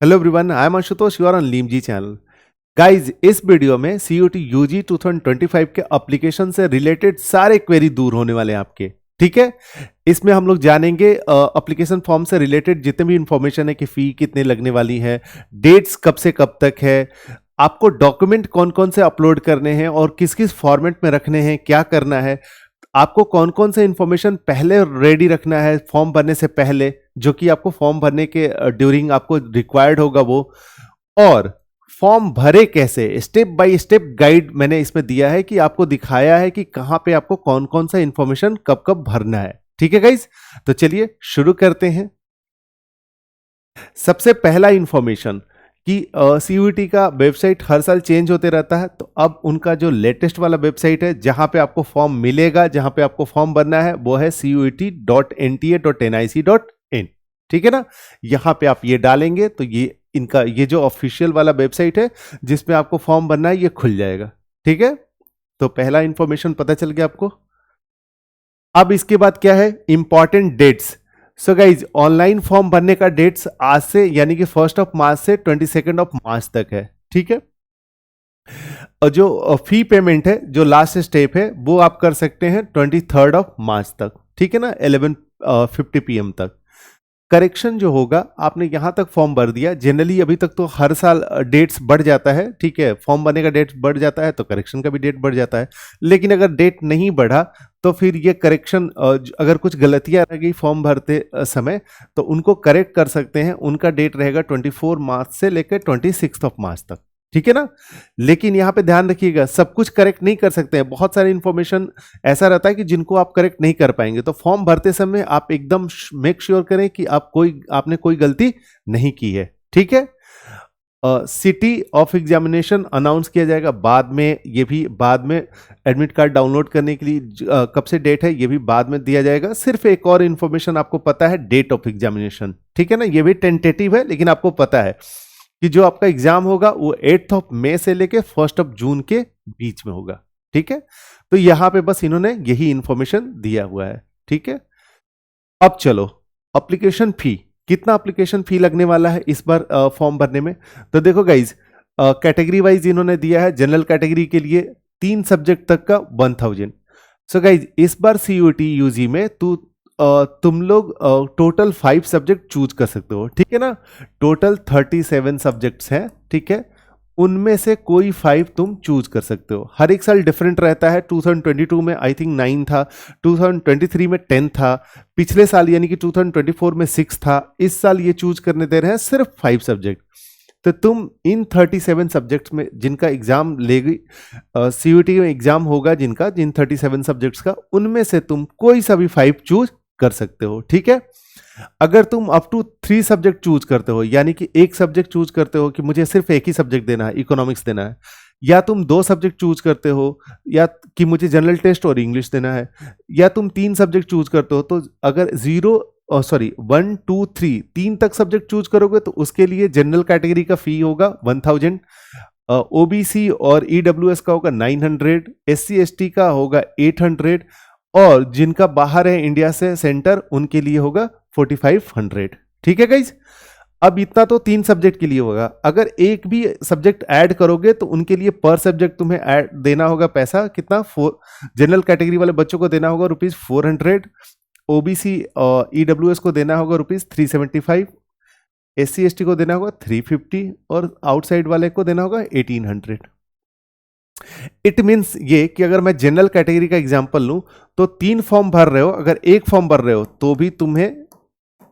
Hello everyone, I am Ashutosh, you are on लीमजी channel. Guys, इस video में CUET UG 2025 के एप्लीकेशन से रिलेटेड सारे क्वेरी दूर होने वाले हैं आपके। ठीक है, इसमें हम लोग जानेंगे एप्लीकेशन फॉर्म से रिलेटेड जितने भी इंफॉर्मेशन है कि फी कितने लगने वाली है, डेट्स कब से कब तक है, आपको डॉक्यूमेंट कौन कौन से अपलोड करने हैं और किस किस फॉर्मेट में रखने हैं, क्या करना है, आपको कौन कौन से इंफॉर्मेशन पहले रेडी रखना है फॉर्म भरने से पहले, जो कि आपको फॉर्म भरने के ड्यूरिंग आपको रिक्वायर्ड होगा वो, और फॉर्म भरे कैसे, स्टेप बाय स्टेप गाइड मैंने इसमें दिया है कि आपको दिखाया है कि कहां पे आपको कौन कौन सा इंफॉर्मेशन कब कब भरना है। ठीक है गाइज, तो चलिए शुरू करते हैं। सबसे पहला इंफॉर्मेशन कि सीयूईटी का वेबसाइट हर साल चेंज होते रहता है, तो अब उनका जो लेटेस्ट वाला वेबसाइट है जहां पे आपको फॉर्म मिलेगा, जहां पे आपको फॉर्म भरना है, वो है CUET.NTA.nic.in। ठीक है ना, यहां पे आप ये डालेंगे तो ये इनका ये जो ऑफिशियल वाला वेबसाइट है जिसमें आपको फॉर्म भरना है ये खुल जाएगा। ठीक है, तो पहला इंफॉर्मेशन पता चल गया आपको। अब इसके बाद क्या है, important dates. So guys, online form भरने का डेट्स आज से यानी कि 1 मार्च से 22 मार्च तक है। ठीक है, और जो फी पेमेंट है, जो लास्ट स्टेप है, वो आप कर सकते हैं 23 मार्च तक। ठीक है ना, 11:50 PM तक। करेक्शन जो होगा, आपने यहां तक फॉर्म भर दिया, जनरली अभी तक तो हर साल डेट्स बढ़ जाता है। ठीक है, फॉर्म भरने का डेट बढ़ जाता है तो करेक्शन का भी डेट बढ़ जाता है, लेकिन अगर डेट नहीं बढ़ा तो फिर ये करेक्शन, अगर कुछ गलतियां रह गई फॉर्म भरते समय तो उनको करेक्ट कर सकते हैं। उनका डेट रहेगा 24 मार्च से लेकर 26 मार्च तक। ठीक है ना, लेकिन यहां पे ध्यान रखिएगा, सब कुछ करेक्ट नहीं कर सकते हैं। बहुत सारे इंफॉर्मेशन ऐसा रहता है कि जिनको आप करेक्ट नहीं कर पाएंगे, तो फॉर्म भरते समय आप एकदम मेक श्योर करें कि आपने कोई गलती नहीं की है। ठीक है, सिटी ऑफ एग्जामिनेशन अनाउंस किया जाएगा बाद में, ये भी बाद में। एडमिट कार्ड डाउनलोड करने के लिए कब से डेट है ये भी बाद में दिया जाएगा। सिर्फ एक और इंफॉर्मेशन आपको पता है, डेट ऑफ एग्जामिनेशन। ठीक है ना, ये भी टेंटेटिव है लेकिन आपको पता है कि जो आपका एग्जाम होगा वो 8 मई से लेके 1 जून के बीच में होगा। ठीक है, तो यहां पे बस इन्होंने यही इंफॉर्मेशन दिया हुआ है। ठीक है, अब चलो एप्लीकेशन फी, कितना एप्लीकेशन फी लगने वाला है इस बार फॉर्म भरने में। तो देखो गाइज, कैटेगरी वाइज इन्होंने दिया है। जनरल कैटेगरी के लिए 3 सब्जेक्ट तक का 1000। सो गाइज, इस बार सीयूटी यूजी में तुम लोग टोटल 5 सब्जेक्ट चूज कर सकते हो। ठीक है ना, टोटल 37 सब्जेक्ट्स हैं। ठीक है, उनमें से कोई 5 तुम चूज कर सकते हो। हर एक साल डिफरेंट रहता है। 2022 में आई थिंक 9 था, 2023 में 10 था, पिछले साल यानी कि 2024 में 6 था। इस साल ये चूज करने दे रहे हैं सिर्फ 5 सब्जेक्ट। तो तुम इन 37 सब्जेक्ट्स में जिनका एग्जाम लेगी, सीयूटी में एग्जाम होगा जिन 37 सब्जेक्ट्स का, उनमें से तुम कोई सा भी 5 चूज कर सकते हो। ठीक है, अगर तुम अप टू 3 सब्जेक्ट चूज करते हो, यानी कि एक सब्जेक्ट चूज करते हो कि मुझे सिर्फ एक ही सब्जेक्ट देना है, इकोनॉमिक्स देना है, या तुम 2 सब्जेक्ट चूज करते हो, या कि मुझे जनरल टेस्ट और इंग्लिश देना है, या तुम 3 सब्जेक्ट चूज करते हो, तो अगर 1 2 3 3 तक सब्जेक्ट चूज करोगे तो उसके लिए जनरल कैटेगरी का फी होगा 1000, ओबीसी और ईडब्ल्यूएस का होगा 900, SC ST का होगा 800, और जिनका बाहर है इंडिया से सेंटर, उनके लिए होगा 4500। ठीक है गाइज, अब इतना तो 3 सब्जेक्ट के लिए होगा। अगर एक भी सब्जेक्ट ऐड करोगे तो उनके लिए पर सब्जेक्ट तुम्हें ऐड देना होगा पैसा कितना, जनरल कैटेगरी वाले बच्चों को देना होगा ₹400, ओबीसी और ईडब्ल्यूएस को देना होगा ₹375, SC ST को देना होगा 350, और आउटसाइड वाले को देना होगा 1800। इट मीन्स ये कि अगर मैं जनरल कैटेगरी का एग्जांपल लूं तो 3 फॉर्म भर रहे हो, अगर एक फॉर्म भर रहे हो तो भी तुम्हें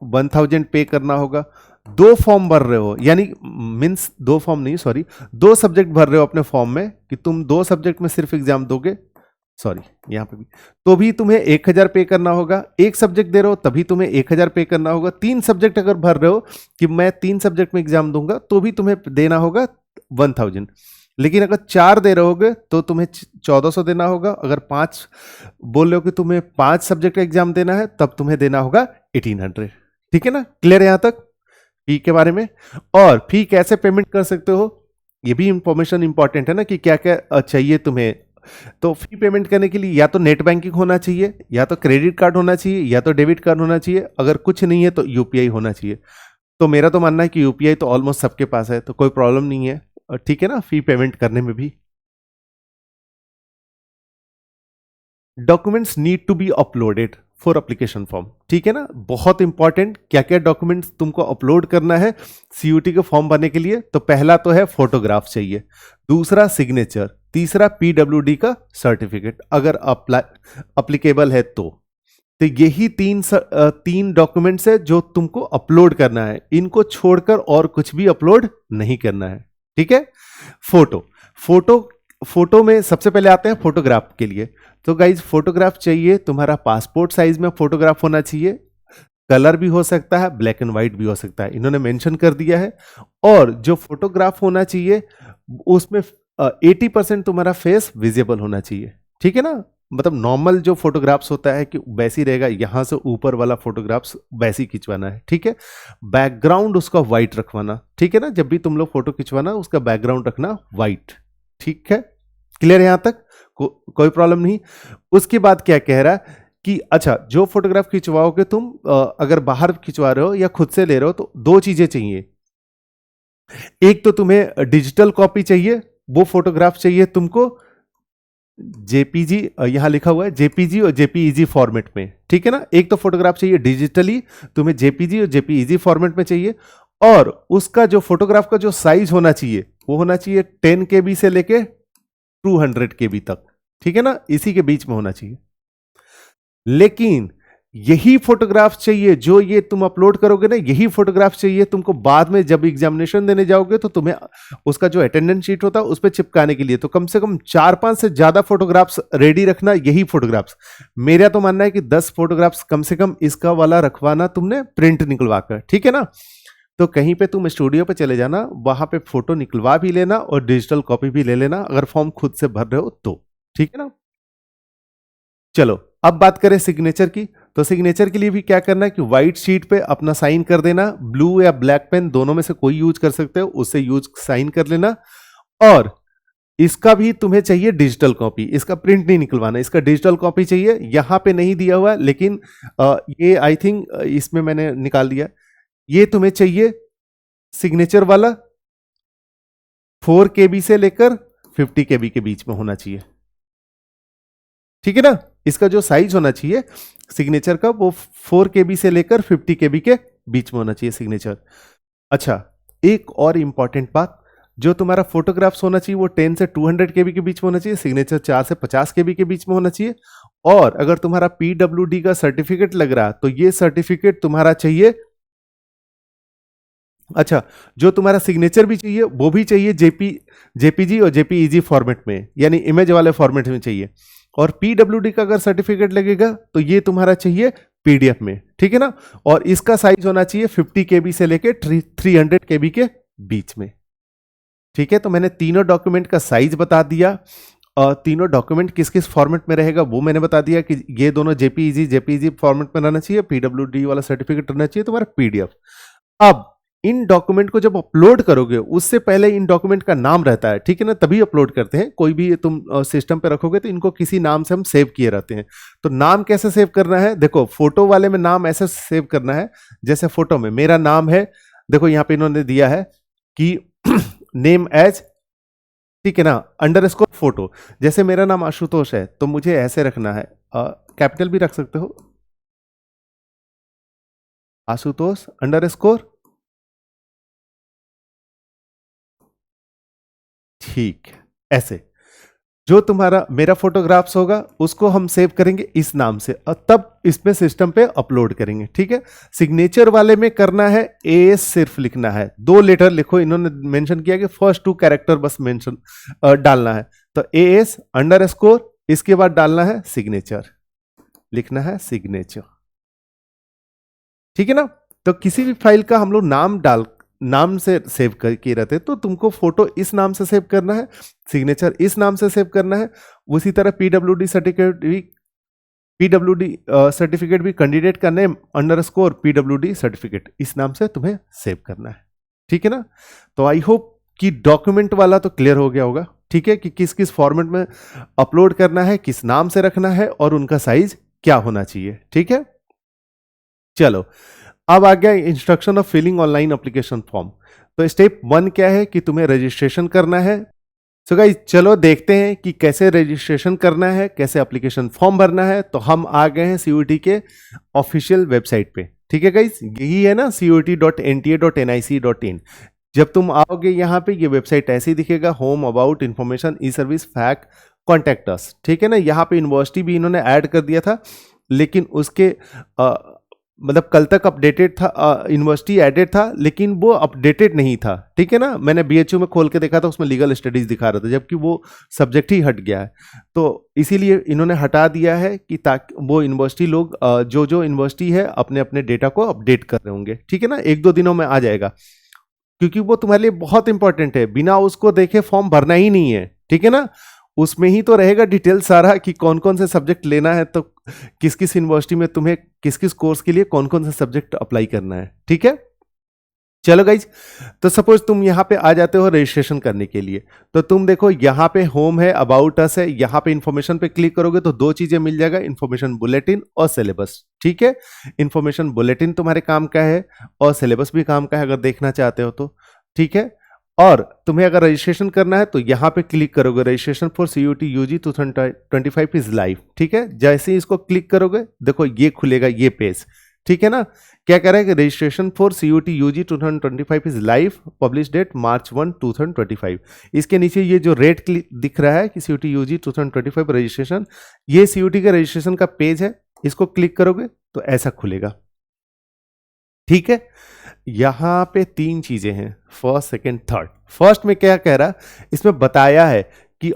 1000 पे करना होगा। 2 फॉर्म भर रहे हो, यानी मीन्स 2 फॉर्म नहीं, सॉरी, 2 सब्जेक्ट भर रहे हो अपने फॉर्म में, कि तुम 2 सब्जेक्ट में सिर्फ एग्जाम दोगे, सॉरी यहां पे भी, तो भी तुम्हें 1000 पे करना होगा। एक सब्जेक्ट दे रहे हो तभी तुम्हें 1000 पे करना होगा। 3 सब्जेक्ट अगर भर रहे हो कि मैं 3 सब्जेक्ट में एग्जाम दूंगा, तो भी तुम्हें देना होगा 1000। लेकिन अगर 4 दे रहोगे तो तुम्हें 1400 देना होगा। अगर 5 बोल रहे हो कि तुम्हें 5 सब्जेक्ट का एग्जाम देना है, तब तुम्हें देना होगा 1800। ठीक है ना, क्लियर है यहां तक फी के बारे में। और फी कैसे पेमेंट कर सकते हो, ये भी इंफॉर्मेशन इंपॉर्टेंट है ना, कि क्या क्या चाहिए तुम्हें। तो फी पेमेंट करने के लिए या तो नेट बैंकिंग होना चाहिए, या तो क्रेडिट कार्ड होना चाहिए, या तो डेबिट कार्ड होना चाहिए। अगर कुछ नहीं है तो यूपीआई होना चाहिए। तो मेरा तो मानना है कि यूपीआई तो ऑलमोस्ट सबके पास है, तो कोई प्रॉब्लम नहीं है, ठीक है ना, फी पेमेंट करने में भी। Documents need to be uploaded for application form, ठीक है ना, बहुत इंपॉर्टेंट, क्या क्या डॉक्यूमेंट्स तुमको अपलोड करना है सीयूटी के फॉर्म भरने के लिए। तो पहला तो है फोटोग्राफ चाहिए, दूसरा सिग्नेचर, तीसरा पीडब्ल्यूडी का सर्टिफिकेट अगर अप्लीकेबल है तो यही तीन डॉक्यूमेंट्स है जो तुमको अपलोड करना है, इनको छोड़कर और कुछ भी अपलोड नहीं करना है, ठीक है। फोटो फोटो फोटो में सबसे पहले आते हैं फोटोग्राफ के लिए। तो गाइज फोटोग्राफ चाहिए, तुम्हारा पासपोर्ट साइज में फोटोग्राफ होना चाहिए, कलर भी हो सकता है, ब्लैक एंड व्हाइट भी हो सकता है, इन्होंने मेंशन कर दिया है। और जो फोटोग्राफ होना चाहिए उसमें 80% तुम्हारा फेस विजिबल होना चाहिए, ठीक है ना, मतलब नॉर्मल जो फोटोग्राफ्स होता है कि वैसी रहेगा, यहां से ऊपर वाला फोटोग्राफ्स वैसी खिंचवाना है, ठीक है। बैकग्राउंड उसका व्हाइट रखवाना, ठीक है ना, जब भी तुम लोग फोटो खिंचवाना उसका बैकग्राउंड रखना व्हाइट, ठीक है, क्लियर यहां तक, कोई प्रॉब्लम नहीं। उसके बाद क्या कह रहा है कि अच्छा जो फोटोग्राफ खिंचवाओगे तुम, अगर बाहर खिंचवा रहे हो या खुद से ले रहे हो तो दो चीजें चाहिए, एक तो तुम्हें डिजिटल कॉपी चाहिए, वो फोटोग्राफ चाहिए तुमको जेपीजी, यहां लिखा हुआ है जेपीजी और जेपीईजी फॉर्मेट में, ठीक है ना, एक तो फोटोग्राफ चाहिए डिजिटली, तुम्हें जेपीजी और जेपीईजी फॉर्मेट में चाहिए, और उसका जो फोटोग्राफ का जो साइज होना चाहिए वो होना चाहिए 10 KB से लेके 200 KB तक, ठीक है ना, इसी के बीच में होना चाहिए। लेकिन यही फोटोग्राफ चाहिए जो ये तुम अपलोड करोगे ना, यही फोटोग्राफ चाहिए तुमको बाद में जब एग्जामिनेशन देने जाओगे तो तुम्हें उसका जो अटेंडेंस शीट होता है उस पर चिपकाने के लिए। तो कम से कम 4-5 से ज्यादा फोटोग्राफ्स रेडी रखना, यही फोटोग्राफ्स। मेरा तो मानना है कि 10 फोटोग्राफ्स कम से कम इसका वाला रखवाना तुमने प्रिंट निकलवा कर, ठीक है ना। तो कहीं पे तुम स्टूडियो पे चले जाना, वहां पे फोटो निकलवा भी लेना और डिजिटल कॉपी भी ले लेना अगर फॉर्म खुद से भर रहे हो तो, ठीक है ना। चलो अब बात करें सिग्नेचर की। तो सिग्नेचर के लिए भी क्या करना है कि व्हाइट शीट पे अपना साइन कर देना, ब्लू या ब्लैक पेन दोनों में से कोई यूज कर सकते हो, उससे यूज साइन कर लेना। और इसका भी तुम्हें चाहिए डिजिटल कॉपी, इसका प्रिंट नहीं निकलवाना, इसका डिजिटल कॉपी चाहिए। यहां पे नहीं दिया हुआ लेकिन ये आई थिंक इसमें मैंने निकाल दिया, ये तुम्हें चाहिए सिग्नेचर वाला 4 KB से लेकर 50 KB के बीच में होना चाहिए, ठीक है ना। इसका जो साइज होना चाहिए सिग्नेचर का वो 4 KB से लेकर 50 KB के बीच में होना चाहिए सिग्नेचर। अच्छा एक और इंपॉर्टेंट बात, जो तुम्हारा फोटोग्राफ्स होना चाहिए वो 10 से 200 KB के बीच में होना चाहिए, सिग्नेचर 4 से 50 KB के बीच में होना चाहिए। और अगर तुम्हारा पीडब्ल्यूडी का सर्टिफिकेट लग रहा तो ये सर्टिफिकेट तुम्हारा चाहिए, अच्छा जो तुम्हारा सिग्नेचर भी चाहिए वो भी चाहिए जेपीजी और जेपीईजी फॉर्मेट में, यानी इमेज वाले फॉर्मेट में चाहिए। और पीडब्ल्यूडी का अगर सर्टिफिकेट लगेगा तो ये तुम्हारा चाहिए पीडीएफ में, ठीक है ना। और इसका साइज होना चाहिए 50 KB से लेके 300 KB के बीच में, ठीक है। तो मैंने तीनों डॉक्यूमेंट का साइज बता दिया और तीनों डॉक्यूमेंट किस किस फॉर्मेट में रहेगा वो मैंने बता दिया कि ये दोनों जेपीईजी फॉर्मेट में रहना चाहिए, पीडब्ल्यूडी वाला सर्टिफिकेट रहना चाहिए तुम्हारा पीडीएफ। अब इन डॉक्यूमेंट को जब अपलोड करोगे उससे पहले इन डॉक्यूमेंट का नाम रहता है, ठीक है ना, तभी अपलोड करते हैं। कोई भी तुम सिस्टम पे रखोगे तो इनको किसी नाम से हम सेव किए रहते हैं। तो नाम कैसे सेव करना है, देखो फोटो वाले में नाम ऐसे सेव करना है, जैसे फोटो में मेरा नाम है, देखो यहां पे इन्होंने दिया है कि नेम एज, ठीक है ना, अंडरस्कोर फोटो। जैसे मेरा नाम आशुतोष है तो मुझे ऐसे रखना है, कैपिटल भी रख सकते हो, आशुतोष अंडरस्कोर, ठीक ऐसे। जो तुम्हारा मेरा फोटोग्राफ्स होगा उसको हम सेव करेंगे इस नाम से और तब इसमें सिस्टम पे अपलोड करेंगे, ठीक है। सिग्नेचर वाले में करना है एएस सिर्फ लिखना है, 2 लेटर लिखो, इन्होंने मेंशन किया कि फर्स्ट 2 कैरेक्टर बस मेंशन डालना है। तो एएस अंडरस्कोर, इसके बाद डालना है सिग्नेचर, लिखना है सिग्नेचर, ठीक है ना। तो किसी भी फाइल का हम लोग नाम से सेव करके रहते, तो तुमको फोटो इस नाम से सेव करना है, सिग्नेचर इस नाम से सेव करना है। उसी तरह पीडब्ल्यूडी सर्टिफिकेट भी कैंडिडेट का नेम अंडरस्कोर पीडब्ल्यूडी सर्टिफिकेट इस नाम से तुम्हें सेव करना है, ठीक है ना। तो आई होप कि डॉक्यूमेंट वाला तो क्लियर हो गया होगा, ठीक है, कि किस किस फॉर्मेट में अपलोड करना है, किस नाम से रखना है और उनका साइज क्या होना चाहिए, ठीक है। चलो अब आ गया instruction of filling online application form. तो स्टेप 1 क्या है कि तुम्हें रजिस्ट्रेशन करना है। सो गाइस चलो देखते हैं कि कैसे रजिस्ट्रेशन करना है, कैसे एप्लीकेशन फॉर्म भरना है। तो हम आ गए हैं सीयूईटी के ऑफिशियल वेबसाइट पे। ठीक है गाइस, यही है ना cot.nta.nic.in। जब तुम आओगे यहाँ पे, ये वेबसाइट ऐसे ही दिखेगा, home, about, information, E service, fact, contact us. ठीक है ना, यहाँ पे यूनिवर्सिटी भी इन्होंने ऐड कर दिया था, लेकिन उसके मतलब कल तक अपडेटेड था, यूनिवर्सिटी एडेड था, लेकिन वो अपडेटेड नहीं था। ठीक है ना, मैंने बीएचयू में खोल के देखा था, उसमें लीगल स्टडीज दिखा रहा था, जबकि वो सब्जेक्ट ही हट गया है। तो इसीलिए इन्होंने हटा दिया है कि ताकि वो यूनिवर्सिटी लोग जो जो यूनिवर्सिटी है अपने अपने डेटा को अपडेट कर रहे होंगे। ठीक है ना, 1-2 दिनों में आ जाएगा, क्योंकि वो तुम्हारे लिए बहुत इंपॉर्टेंट है। बिना उसको देखे फॉर्म भरना ही नहीं है। ठीक है ना, उसमें ही तो रहेगा डिटेल सारा कि कौन कौन से सब्जेक्ट लेना है, तो किस किस यूनिवर्सिटी में तुम्हें किस किस कोर्स के लिए कौन कौन से सब्जेक्ट अप्लाई करना है। ठीक है, चलो गाइज, तो सपोज तुम यहां पे आ जाते हो रजिस्ट्रेशन करने के लिए। तो तुम देखो यहाँ पे होम है, अबाउट अस है, यहाँ पे इंफॉर्मेशन पे क्लिक करोगे तो 2 चीजें मिल जाएगा, इंफॉर्मेशन बुलेटिन और सिलेबस। ठीक है, इंफॉर्मेशन बुलेटिन तुम्हारे काम का है और सिलेबस भी काम का है अगर देखना चाहते हो तो। ठीक है, और तुम्हें अगर रजिस्ट्रेशन करना है तो यहाँ पे क्लिक करोगे, registration for CUET UG 2025 is live. ठीक है, जैसे ही इसको क्लिक करोगे देखो ये खुलेगा ये पेज। ठीक है ना, क्या कह रहा है कि registration for CUET UG 2025 is live, publish date March 1, 2025। इसके नीचे ये जो रेड दिख रहा है कि सीयूटी यूजी 2025 रजिस्ट्रेशन, ये सीयूटी का रजिस्ट्रेशन का पेज है। इसको क्लिक करोगे तो ऐसा खुलेगा। ठीक है, यहां पे 3 चीजें हैं, फर्स्ट, सेकंड, थर्ड। फर्स्ट में क्या कह रहा, इसमें बताया है कि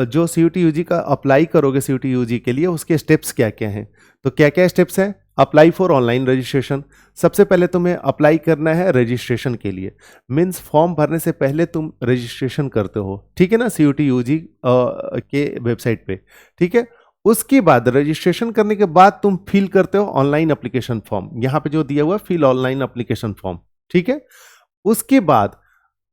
जो सीयूटी यूजी का अप्लाई करोगे सीयूटी यूजी के लिए, उसके स्टेप्स क्या क्या हैं। तो क्या क्या स्टेप्स हैं, अप्लाई फॉर ऑनलाइन रजिस्ट्रेशन। सबसे पहले तुम्हें अप्लाई करना है रजिस्ट्रेशन के लिए, मीन्स फॉर्म भरने से पहले तुम रजिस्ट्रेशन करते हो। ठीक है ना, सीयूटी यूजी के वेबसाइट पे। ठीक है, उसके बाद रजिस्ट्रेशन करने के बाद तुम फिल करते हो ऑनलाइन एप्लीकेशन फॉर्म, यहां पे जो दिया हुआ है फिल ऑनलाइन एप्लीकेशन फॉर्म। ठीक है, उसके बाद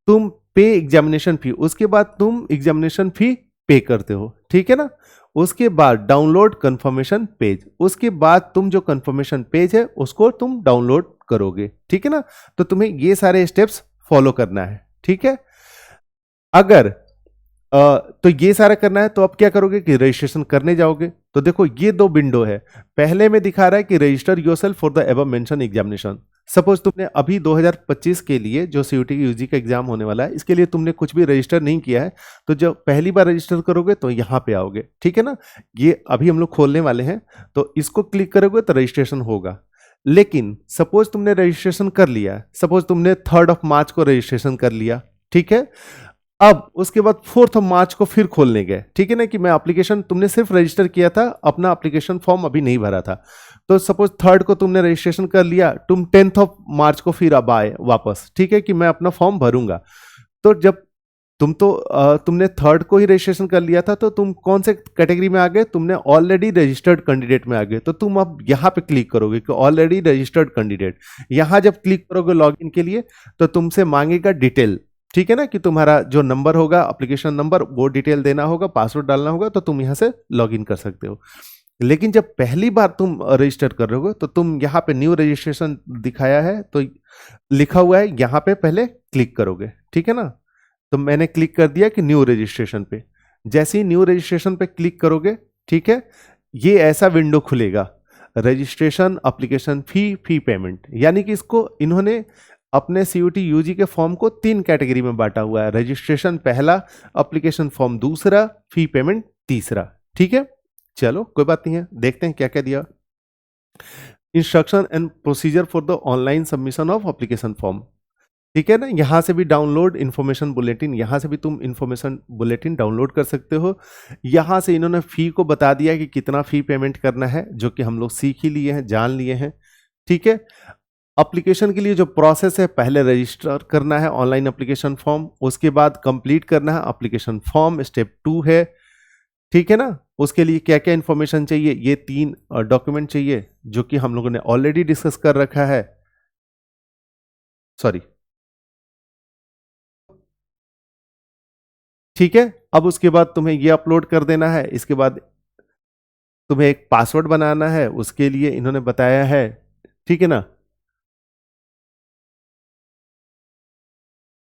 तुम पे एग्जामिनेशन फी, उसके बाद तुम एग्जामिनेशन फी पे करते हो। ठीक है ना, उसके बाद डाउनलोड कंफर्मेशन पेज, उसके बाद तुम जो कंफर्मेशन पेज है उसको तुम डाउनलोड करोगे। ठीक है ना, तो तुम्हें ये सारे स्टेप्स फॉलो करना है। ठीक है, अगर तो ये सारा करना है तो अब क्या करोगे कि रजिस्ट्रेशन करने जाओगे। तो देखो ये 2 विंडो है, पहले में दिखा रहा है कि register yourself for the above mention examination. Suppose तुमने अभी 2025 के लिए जो सीयूटी यूजी का एग्जाम होने वाला है, इसके लिए तुमने कुछ भी रजिस्टर नहीं किया है, तो जब पहली बार रजिस्टर करोगे तो यहाँ पे आओगे। ठीक है ना, ये अभी हम लोग खोलने वाले हैं, तो इसको क्लिक करोगे तो रजिस्ट्रेशन होगा। लेकिन सपोज तुमने रजिस्ट्रेशन कर लिया, सपोज तुमने 3 मार्च को रजिस्ट्रेशन कर लिया। ठीक है, अब उसके बाद 4 मार्च को फिर खोलने गए। ठीक है ना, कि मैं एप्लीकेशन, तुमने सिर्फ रजिस्टर किया था, अपना एप्लीकेशन फॉर्म अभी नहीं भरा था। तो सपोज 3 को तुमने रजिस्ट्रेशन कर लिया, तुम 10 मार्च को फिर अब आए वापस। ठीक है, कि मैं अपना फॉर्म भरूंगा। तो जब तुमने 3 को ही रजिस्ट्रेशन कर लिया था, तो तुम कौन से कैटेगरी में आ गए, तुमने ऑलरेडी रजिस्टर्ड कैंडिडेट में आ गए। तो तुम अब यहाँ पे क्लिक करोगे कि ऑलरेडी रजिस्टर्ड कैंडिडेट। यहाँ जब क्लिक करोगे लॉगिन के लिए, तो तुमसे मांगेगा डिटेल। ठीक है ना, कि तुम्हारा जो नंबर होगा, एप्लीकेशन नंबर, वो डिटेल देना होगा, पासवर्ड डालना होगा, तो तुम यहाँ से लॉगिन कर सकते हो। लेकिन जब पहली बार तुम रजिस्टर कर रहे हो तो तुम यहाँ पे न्यू रजिस्ट्रेशन दिखाया है, तो लिखा हुआ है यहाँ पे पहले क्लिक करोगे। ठीक है ना, तो मैंने क्लिक कर दिया कि न्यू रजिस्ट्रेशन पे। जैसे ही न्यू रजिस्ट्रेशन पे क्लिक करोगे, ठीक है, ये ऐसा विंडो खुलेगा, रजिस्ट्रेशन, एप्लीकेशन फी पेमेंट। यानी कि इसको इन्होंने अपने सीयूटी यूजी के फॉर्म को 3 कैटेगरी में बांटा हुआ है, रजिस्ट्रेशन पहला, एप्लीकेशन फॉर्म दूसरा, फी पेमेंट तीसरा। ठीक है, चलो कोई बात नहीं है, देखते हैं क्या क्या दिया। Instruction and procedure for the online submission of application form. ठीक है ना, यहां से भी डाउनलोड इंफॉर्मेशन बुलेटिन, यहां से भी तुम इंफॉर्मेशन बुलेटिन डाउनलोड कर सकते हो। यहां से इन्होंने फी को बता दिया कि कितना फी पेमेंट करना है, जो कि हम लोग सीख ही लिए हैं, जान लिए हैं। ठीक है, एप्लीकेशन के लिए जो प्रोसेस है, पहले रजिस्टर करना है ऑनलाइन एप्लीकेशन फॉर्म, उसके बाद कंप्लीट करना है एप्लीकेशन फॉर्म, स्टेप 2 है। ठीक है ना, उसके लिए क्या क्या इंफॉर्मेशन चाहिए, ये 3 डॉक्यूमेंट चाहिए, जो कि हम लोगों ने ऑलरेडी डिस्कस कर रखा है। सॉरी, ठीक है, अब उसके बाद तुम्हें ये अपलोड कर देना है। इसके बाद तुम्हें एक पासवर्ड बनाना है, उसके लिए इन्होंने बताया है। ठीक है ना,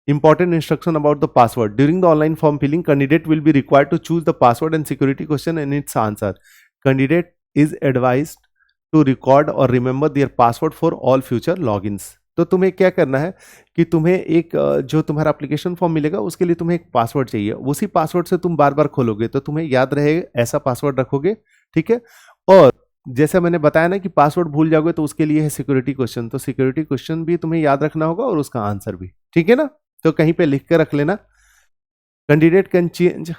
Important instruction about the password. During the online form filling, candidate will be required to choose the password and security question and its answer. Candidate is advised to record or remember their password for all future logins. तो तुम्हें क्या करना है कि तुम्हें एक जो तुम्हारा एप्लीकेशन फॉर्म मिलेगा उसके लिए तुम्हें एक पासवर्ड चाहिए, उसी पासवर्ड से तुम बार बार खोलोगे तो तुम्हें याद रहेगा, ऐसा पासवर्ड रखोगे, ठीक है। और जैसे मैंने बताया ना कि पासवर्ड भूल जाओगे तो उसके लिए है सिक्योरिटी क्वेश्चन, तो सिक्योरिटी क्वेश्चन भी तुम्हें याद रखना होगा और उसका आंसर भी, ठीक है ना। तो कहीं पे लिख के रख लेना, candidate can change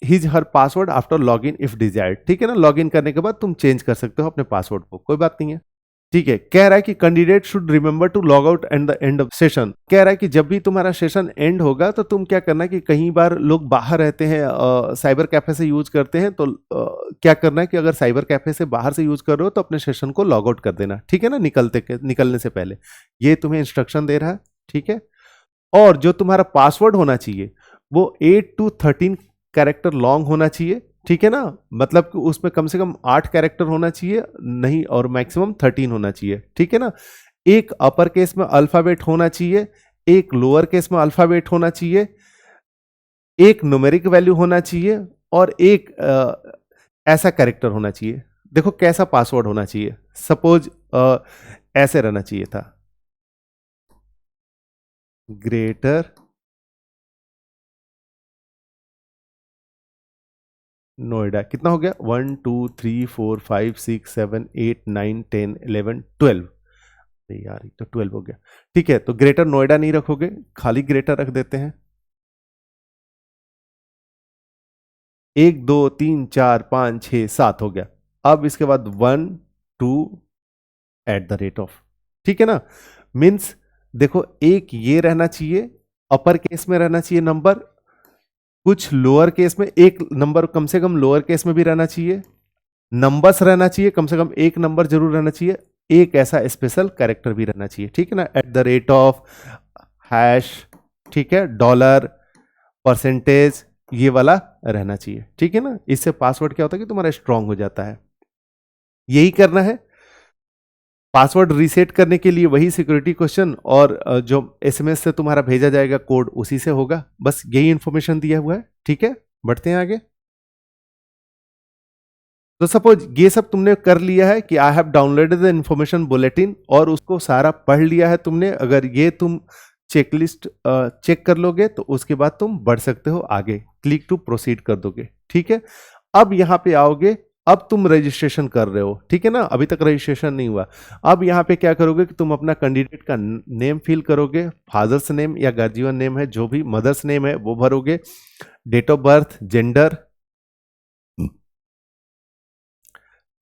his her password after log in if desired, ठीक है ना। लॉग इन करने के बाद तुम चेंज कर सकते हो अपने पासवर्ड को, कोई बात नहीं है, ठीक है। कह रहा है कि candidate should remember to log out and the end of session. कह रहा है कि जब भी तुम्हारा सेशन एंड होगा तो तुम क्या करना है कि कई बार लोग बाहर रहते हैं, साइबर कैफे से यूज करते हैं, तो क्या करना है कि अगर साइबर कैफे से बाहर से यूज कर रहे हो तो अपने सेशन को लॉग आउट कर देना, ठीक है ना, निकलने से पहले। ये तुम्हें इंस्ट्रक्शन दे रहा है, ठीक है। और जो तुम्हारा पासवर्ड होना चाहिए वो 8 to 13 कैरेक्टर लॉन्ग होना चाहिए, ठीक है ना। मतलब कि उसमें कम से कम 8 कैरेक्टर होना चाहिए नहीं, और मैक्सिमम 13 होना चाहिए, ठीक है ना। एक अपर केस में अल्फाबेट होना चाहिए, एक लोअर केस में अल्फाबेट होना चाहिए, एक न्यूमेरिक वैल्यू होना चाहिए, और एक ऐसा कैरेक्टर होना चाहिए। देखो कैसा पासवर्ड होना चाहिए, सपोज ऐसे रहना चाहिए था, ग्रेटर नोएडा। कितना हो गया, 1 2 3 4 5 6 7 8 9 10 11 12। अरे यार ये तो 12 हो गया, ठीक है। तो ग्रेटर नोएडा नहीं रखोगे, खाली ग्रेटर रख देते हैं। 1 2 3 4 5 6 7 हो गया। अब इसके बाद 1 2 @ ऑफ, ठीक है ना। मीन्स देखो एक ये रहना चाहिए, अपर केस में रहना चाहिए नंबर, कुछ लोअर केस में, एक नंबर कम से कम लोअर केस में भी रहना चाहिए, नंबर्स रहना चाहिए, कम से कम एक नंबर जरूर रहना चाहिए, एक ऐसा स्पेशल कैरेक्टर भी रहना चाहिए, ठीक है ना। @ हैश, ठीक है, डॉलर, परसेंटेज, ये वाला रहना चाहिए, ठीक है ना। इससे पासवर्ड क्या होता है कि तुम्हारा स्ट्रांग हो जाता है। यही करना है। पासवर्ड रीसेट करने के लिए वही सिक्योरिटी क्वेश्चन और जो एसएमएस से तुम्हारा भेजा जाएगा कोड उसी से होगा, बस यही इंफॉर्मेशन दिया हुआ है, ठीक है। बढ़ते हैं आगे। तो सपोज ये सब तुमने कर लिया है कि I have downloaded the information bulletin, और उसको सारा पढ़ लिया है तुमने। अगर ये तुम चेकलिस्ट चेक कर लोगे तो उसके बाद तुम बढ़ सकते हो आगे, क्लिक टू प्रोसीड कर दोगे, ठीक है। अब यहां पे आओगे, अब तुम रजिस्ट्रेशन कर रहे हो, ठीक है ना, अभी तक रजिस्ट्रेशन नहीं हुआ। अब यहाँ पे क्या करोगे कि तुम अपना कैंडिडेट का नेम फिल करोगे, फादर्स नेम या गार्जियन नेम है जो भी, मदर्स नेम है वो भरोगे, डेट ऑफ बर्थ, जेंडर,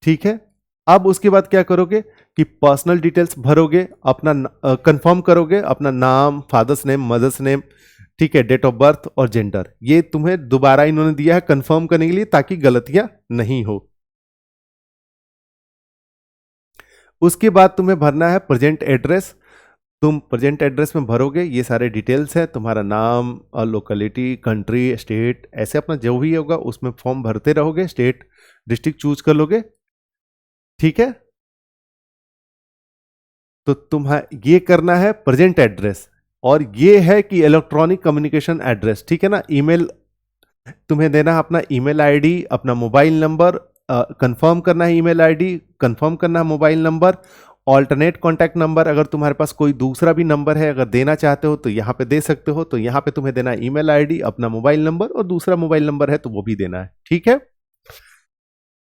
ठीक है। अब उसके बाद क्या करोगे कि पर्सनल डिटेल्स भरोगे, अपना कंफर्म करोगे अपना नाम, फादर्स नेम, मदर्स नेम, ठीक है, डेट ऑफ बर्थ और जेंडर। ये तुम्हें दोबारा इन्होंने दिया है कंफर्म करने के लिए ताकि गलतियां नहीं हो। उसके बाद तुम्हें भरना है प्रेजेंट एड्रेस। तुम प्रेजेंट एड्रेस में भरोगे, ये सारे डिटेल्स है, तुम्हारा नाम, लोकेलिटी, कंट्री, स्टेट, ऐसे अपना जो भी होगा उसमें फॉर्म भरते रहोगे, स्टेट डिस्ट्रिक्ट चूज कर लोगे, ठीक है। तो तुम्हें ये करना है प्रेजेंट एड्रेस, और ये है कि इलेक्ट्रॉनिक कम्युनिकेशन एड्रेस, ठीक है ना। ईमेल तुम्हें देना है, अपना ईमेल आईडी, अपना मोबाइल नंबर, कंफर्म करना है ईमेल आईडी, कंफर्म करना है mobile number, alternate contact number, अगर तुम्हारे पास कोई दूसरा भी नंबर है अगर देना चाहते हो तो यहाँ पे दे सकते हो। तो यहाँ पे तुम्हें देना है ईमेल आईडी, अपना मोबाइल नंबर, और दूसरा मोबाइल नंबर है तो वो भी देना है, ठीक है।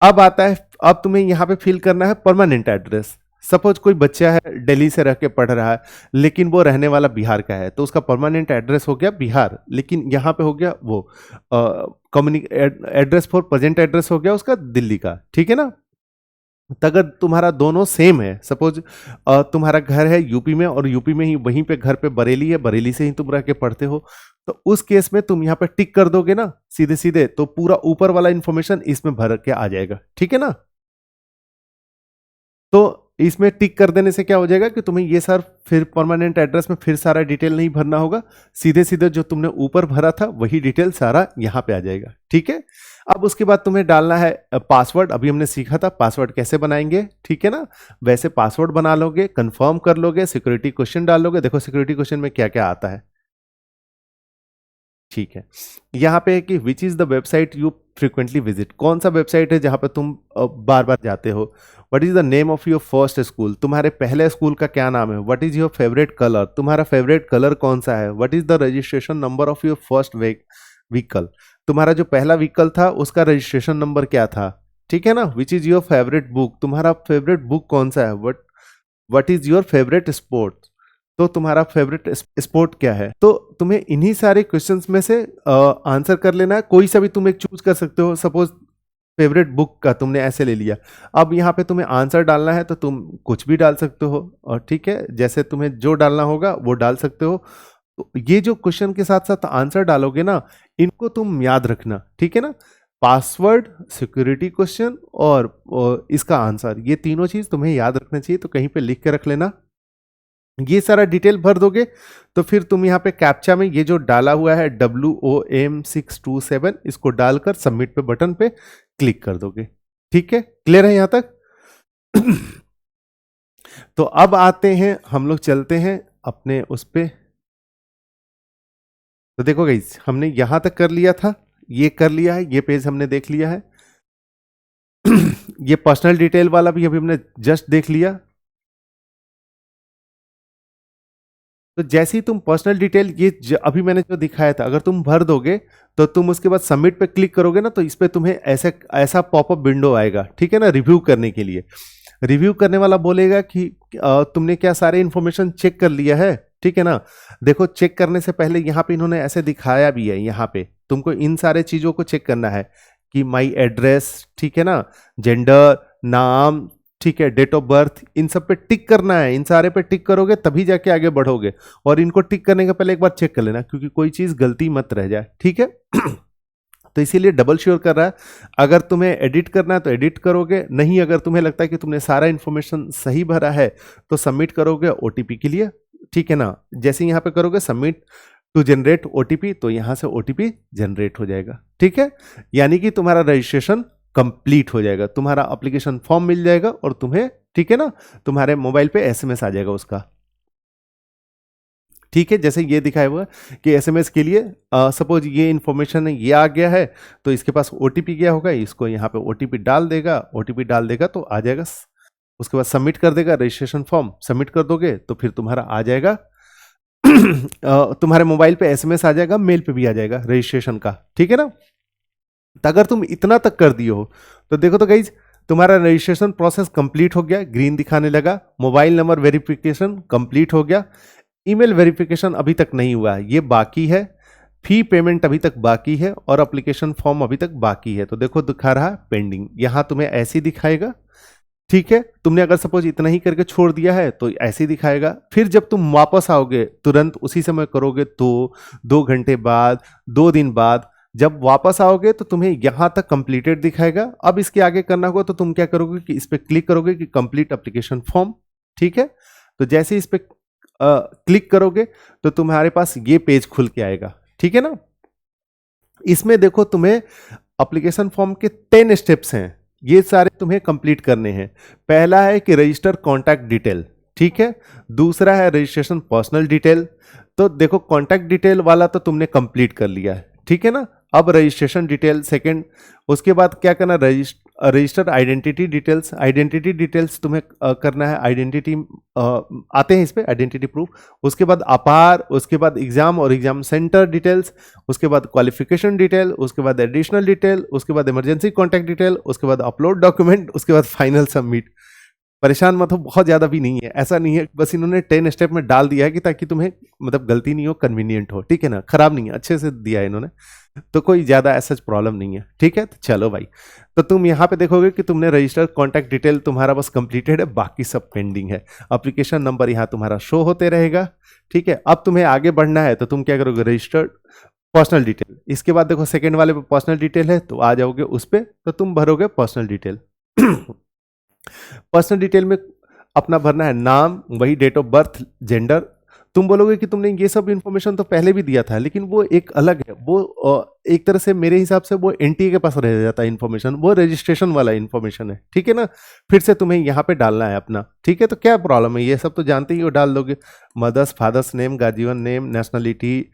अब आता है, अब तुम्हें यहाँ पे फिल करना है परमानेंट एड्रेस। सपोज कोई बच्चा है दिल्ली से रह के पढ़ रहा है लेकिन वो रहने वाला बिहार का है, तो उसका परमानेंट एड्रेस हो गया बिहार, लेकिन यहाँ पे हो गया वो एड्रेस फॉर प्रेजेंट एड्रेस हो गया उसका दिल्ली का, ठीक है ना। तो अगर तुम्हारा दोनों सेम है, सपोज तुम्हारा घर है यूपी में और यूपी में ही वहीं पे घर पे बरेली है, बरेली से ही तुम रह के पढ़ते हो, तो उस केस में तुम यहाँ पे टिक कर दोगे ना सीधे सीधे, तो पूरा ऊपर वाला इंफॉर्मेशन इसमें भर के आ जाएगा, ठीक है ना। तो इसमें टिक कर देने से क्या हो जाएगा कि तुम्हें ये सर फिर परमानेंट एड्रेस में फिर सारा डिटेल नहीं भरना होगा, सीधे सीधे जो तुमने ऊपर भरा था वही डिटेल सारा यहाँ पे आ जाएगा, ठीक है। अब उसके बाद तुम्हें डालना है पासवर्ड। अभी हमने सीखा था पासवर्ड कैसे बनाएंगे, ठीक है ना। वैसे पासवर्ड बना लोगे, कंफर्म कर लोगे, सिक्योरिटी क्वेश्चन डाल लोगे। देखो सिक्योरिटी क्वेश्चन में क्या क्या आता है, ठीक है। यहाँ पे है कि which is the website you frequently visit, कौन सा वेबसाइट है जहाँ पे तुम बार बार जाते हो। What is the name of your first school, तुम्हारे पहले स्कूल का क्या नाम है। What is your favourite colour, तुम्हारा फेवरेट कलर कौन सा है। What is the registration number of your first vehicle, तुम्हारा जो पहला व्हीकल था उसका रजिस्ट्रेशन नंबर क्या था। ठीक है ना। Which is your favourite book, तुम्हारा फेवरेट बुक कौन सा है। What is your favourite sport, तो तुम्हारा फेवरेट स्पोर्ट क्या है। तो तुम्हें इन्हीं सारे क्वेश्चंस में से आंसर कर लेना है, कोई सा भी तुम एक चूज कर सकते हो। सपोज फेवरेट बुक का तुमने ऐसे ले लिया, अब यहाँ पे तुम्हें आंसर डालना है तो तुम कुछ भी डाल सकते हो, और ठीक है, जैसे तुम्हें जो डालना होगा वो डाल सकते हो। तो ये जो क्वेश्चन के साथ साथ आंसर डालोगे ना, इनको तुम याद रखना, ठीक है ना। पासवर्ड, सिक्योरिटी क्वेश्चन और इसका आंसर, ये तीनों चीज तुम्हें याद रखना चाहिए, तो कहीं पे लिख के रख लेना। ये सारा डिटेल भर दोगे तो फिर तुम यहाँ पे कैप्चा में ये जो डाला हुआ है WOM627, इसको डालकर सबमिट पे बटन पे क्लिक कर दोगे। ठीक है, क्लियर है यहाँ तक। तो अब आते हैं हम लोग, चलते हैं अपने उस पे। तो देखो गाइस, हमने यहां तक कर लिया था, ये कर लिया है, ये पेज हमने देख लिया है। ये पर्सनल डिटेल वाला भी अभी हमने जस्ट देख लिया। तो जैसे ही तुम पर्सनल डिटेल ये अभी मैंने जो दिखाया था, अगर तुम भर दोगे तो तुम उसके बाद सबमिट पे क्लिक करोगे ना, तो इस पे तुम्हें ऐसे ऐसा पॉपअप विंडो आएगा, ठीक है ना, रिव्यू करने के लिए। रिव्यू करने वाला बोलेगा कि तुमने क्या सारे इंफॉर्मेशन चेक कर लिया है, ठीक है ना। देखो, चेक करने से पहले यहाँ पे इन्होंने ऐसे दिखाया भी है, यहाँ पे तुमको इन सारे चीजों को चेक करना है कि माई एड्रेस, ठीक है ना, जेंडर, नाम, ठीक है, डेट ऑफ बर्थ, इन सब पे टिक करना है। इन सारे पे टिक करोगे तभी जाके आगे बढ़ोगे, और इनको टिक करने के पहले एक बार चेक कर लेना, क्योंकि कोई चीज गलती मत रह जाए, ठीक है। तो इसीलिए डबल श्योर कर रहा है। अगर तुम्हें एडिट करना है तो एडिट करोगे, नहीं अगर तुम्हें लगता है कि तुमने सारा इंफॉर्मेशन सही भरा है तो सबमिट करोगे ओटीपी के लिए, ठीक है ना। जैसे यहाँ पे करोगे सबमिट टू जनरेट ओटीपी, तो यहां से ओटीपी जनरेट हो जाएगा, ठीक है। यानी कि तुम्हारा रजिस्ट्रेशन कंप्लीट हो जाएगा, तुम्हारा एप्लीकेशन फॉर्म मिल जाएगा, और तुम्हें, ठीक है ना, तुम्हारे मोबाइल पे एसएमएस आ जाएगा उसका। ठीक है, जैसे ये दिखाया हुआ कि एसएमएस के लिए सपोज ये इंफॉर्मेशन है, ये आ गया है, तो इसके पास ओटीपी गया होगा, इसको यहाँ पे ओटीपी डाल देगा, ओटीपी डाल देगा तो आ जाएगा। उसके बाद सबमिट कर देगा, रजिस्ट्रेशन फॉर्म सबमिट कर दोगे तो फिर तुम्हारा आ जाएगा। तुम्हारे मोबाइल पे एसएमएस आ जाएगा, मेल पे भी आ जाएगा रजिस्ट्रेशन का, ठीक है ना। तो अगर तुम इतना तक कर दिए हो तो देखो तो गाइज, तुम्हारा रजिस्ट्रेशन प्रोसेस कंप्लीट हो गया, ग्रीन दिखाने लगा। मोबाइल नंबर वेरिफिकेशन कंप्लीट हो गया। ईमेल वेरिफिकेशन अभी तक नहीं हुआ है, ये बाकी है। फी पेमेंट अभी तक बाकी है, और एप्लीकेशन फॉर्म अभी तक बाकी है। तो देखो दिखा रहा है पेंडिंग, यहां तुम्हें ऐसे ही दिखाएगा, ठीक है। तुमने अगर सपोज इतना ही करके छोड़ दिया है तो ऐसे ही दिखाएगा। फिर जब तुम वापस आओगे तुरंत उसी समय करोगे तो 2 घंटे बाद, 2 दिन बाद जब वापस आओगे तो तुम्हें यहां तक कंप्लीटेड दिखाएगा। अब इसके आगे करना होगा तो तुम क्या करोगे कि इस पे क्लिक करोगे कि कंप्लीट एप्लीकेशन फॉर्म, ठीक है। तो जैसे इस पे क्लिक करोगे तो तुम्हारे पास ये पेज खुल के आएगा, ठीक है ना। इसमें देखो तुम्हें एप्लीकेशन फॉर्म के 10 स्टेप्स हैं, ये सारे तुम्हें कंप्लीट करने हैं। पहला है कि रजिस्टर कॉन्टैक्ट डिटेल, ठीक है। दूसरा है रजिस्ट्रेशन पर्सनल डिटेल। तो देखो कॉन्टैक्ट डिटेल वाला तो तुमने कंप्लीट कर लिया है, ठीक है ना। अब रजिस्ट्रेशन डिटेल सेकंड, उसके बाद क्या करना, register identity details. Identity details तुम्हें करना है, आइडेंटिटी आते हैं इस पे, आइडेंटिटी प्रूफ। उसके बाद अपार, उसके बाद एग्जाम और एग्जाम सेंटर डिटेल्स, उसके बाद क्वालिफिकेशन डिटेल, उसके बाद एडिशनल डिटेल, उसके बाद इमरजेंसी कॉन्टैक्ट डिटेल, उसके बाद अपलोड डॉक्यूमेंट, उसके बाद फाइनल सबमिट। परेशान मत हो, बहुत ज्यादा भी नहीं है, ऐसा नहीं है, बस इन्होंने 10 स्टेप में डाल दिया है कि ताकि तुम्हें मतलब गलती नहीं हो, कन्वीनियंट हो, ठीक है ना। खराब नहीं है, अच्छे से दिया है इन्होंने, तो कोई ज्यादा ऐसा प्रॉब्लम नहीं है, ठीक है। तो चलो भाई, तो तुम यहाँ पे देखोगे कि तुमने रजिस्टर कॉन्टैक्ट डिटेल तुम्हारा बस कंप्लीटेड है, बाकी सब पेंडिंग है। एप्लीकेशन नंबर यहाँ तुम्हारा शो होते रहेगा, ठीक है। अब तुम्हें आगे बढ़ना है तो तुम क्या करोगे, रजिस्टर्ड पर्सनल डिटेल। इसके बाद देखो सेकंड वाले पे पर्सनल डिटेल है, तो आ जाओगे उस पर, तो तुम भरोगे पर्सनल डिटेल। पर्सनल डिटेल में अपना भरना है नाम, वही डेट ऑफ बर्थ, जेंडर। तुम बोलोगे कि तुमने ये सब इंफॉर्मेशन तो पहले भी दिया था, लेकिन वो एक अलग है, वो एक तरह से मेरे हिसाब से वो एनटीए के पास रह जाता है इंफॉर्मेशन, वो रजिस्ट्रेशन वाला इंफॉर्मेशन है, ठीक है ना। फिर से तुम्हें यहाँ पे डालना है अपना, ठीक है। तो क्या प्रॉब्लम है, ये सब तो जानते ही हो, डाल दोगे। Mother's father's name, guardian name, nationality,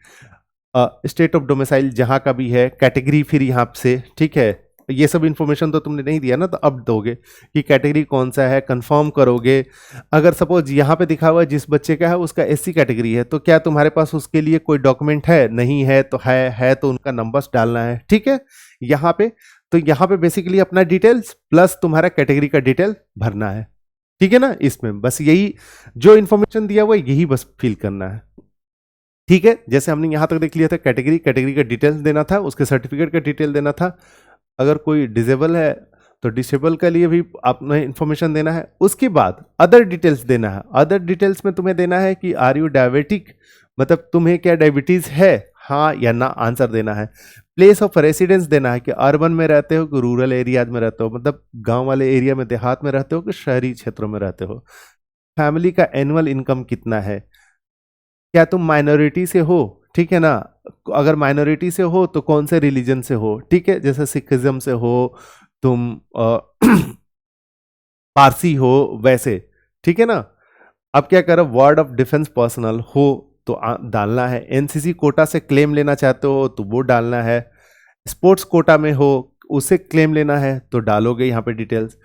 state of domicile जहाँ का भी है, कैटेगरी फिर यहाँ से, ठीक है। ये सब इन्फॉर्मेशन तो तुमने नहीं दिया ना, तो अब दोगे कि कैटेगरी कौन सा है, कंफर्म करोगे। अगर सपोज यहाँ पे दिखा हुआ है जिस बच्चे का है उसका एससी कैटेगरी है, तो क्या तुम्हारे पास उसके लिए कोई डॉक्यूमेंट है? नहीं है तो है तो उनका नंबर्स डालना है, ठीक है। यहाँ पे तो यहाँ पे बेसिकली अपना डिटेल्स प्लस तुम्हारा कैटेगरी का डिटेल भरना है, ठीक है ना। इसमें बस यही जो इन्फॉर्मेशन दिया हुआ है यही बस फिल करना है, ठीक है। जैसे हमने यहां तक देख लिया था, कैटेगरी का डिटेल्स देना था, उसके सर्टिफिकेट का डिटेल देना था। अगर कोई डिसेबल है तो डिसेबल के लिए भी आपने इंफॉर्मेशन देना है। उसके बाद अदर डिटेल्स देना है। अदर डिटेल्स में तुम्हें देना है कि आर यू डायबिटिक, मतलब तुम्हें क्या डायबिटीज है, हाँ या ना आंसर देना है। प्लेस ऑफ रेसिडेंस देना है कि अर्बन में रहते हो कि रूरल एरियाज में रहते हो, मतलब गांव वाले एरिया में देहात में रहते हो कि शहरी क्षेत्रों में रहते हो। फैमिली का एनुअल इनकम कितना है, क्या तुम माइनॉरिटी से हो, ठीक है ना। अगर माइनॉरिटी से हो तो कौन से रिलीजन से हो, ठीक है। जैसे सिखिज्म से हो तुम, पारसी हो, वैसे, ठीक है ना। अब क्या करो, वर्ड ऑफ डिफेंस पर्सनल हो तो डालना है। एनसीसी कोटा से क्लेम लेना चाहते हो तो वो डालना है। स्पोर्ट्स कोटा में हो उसे क्लेम लेना है तो डालोगे यहाँ पे डिटेल्स।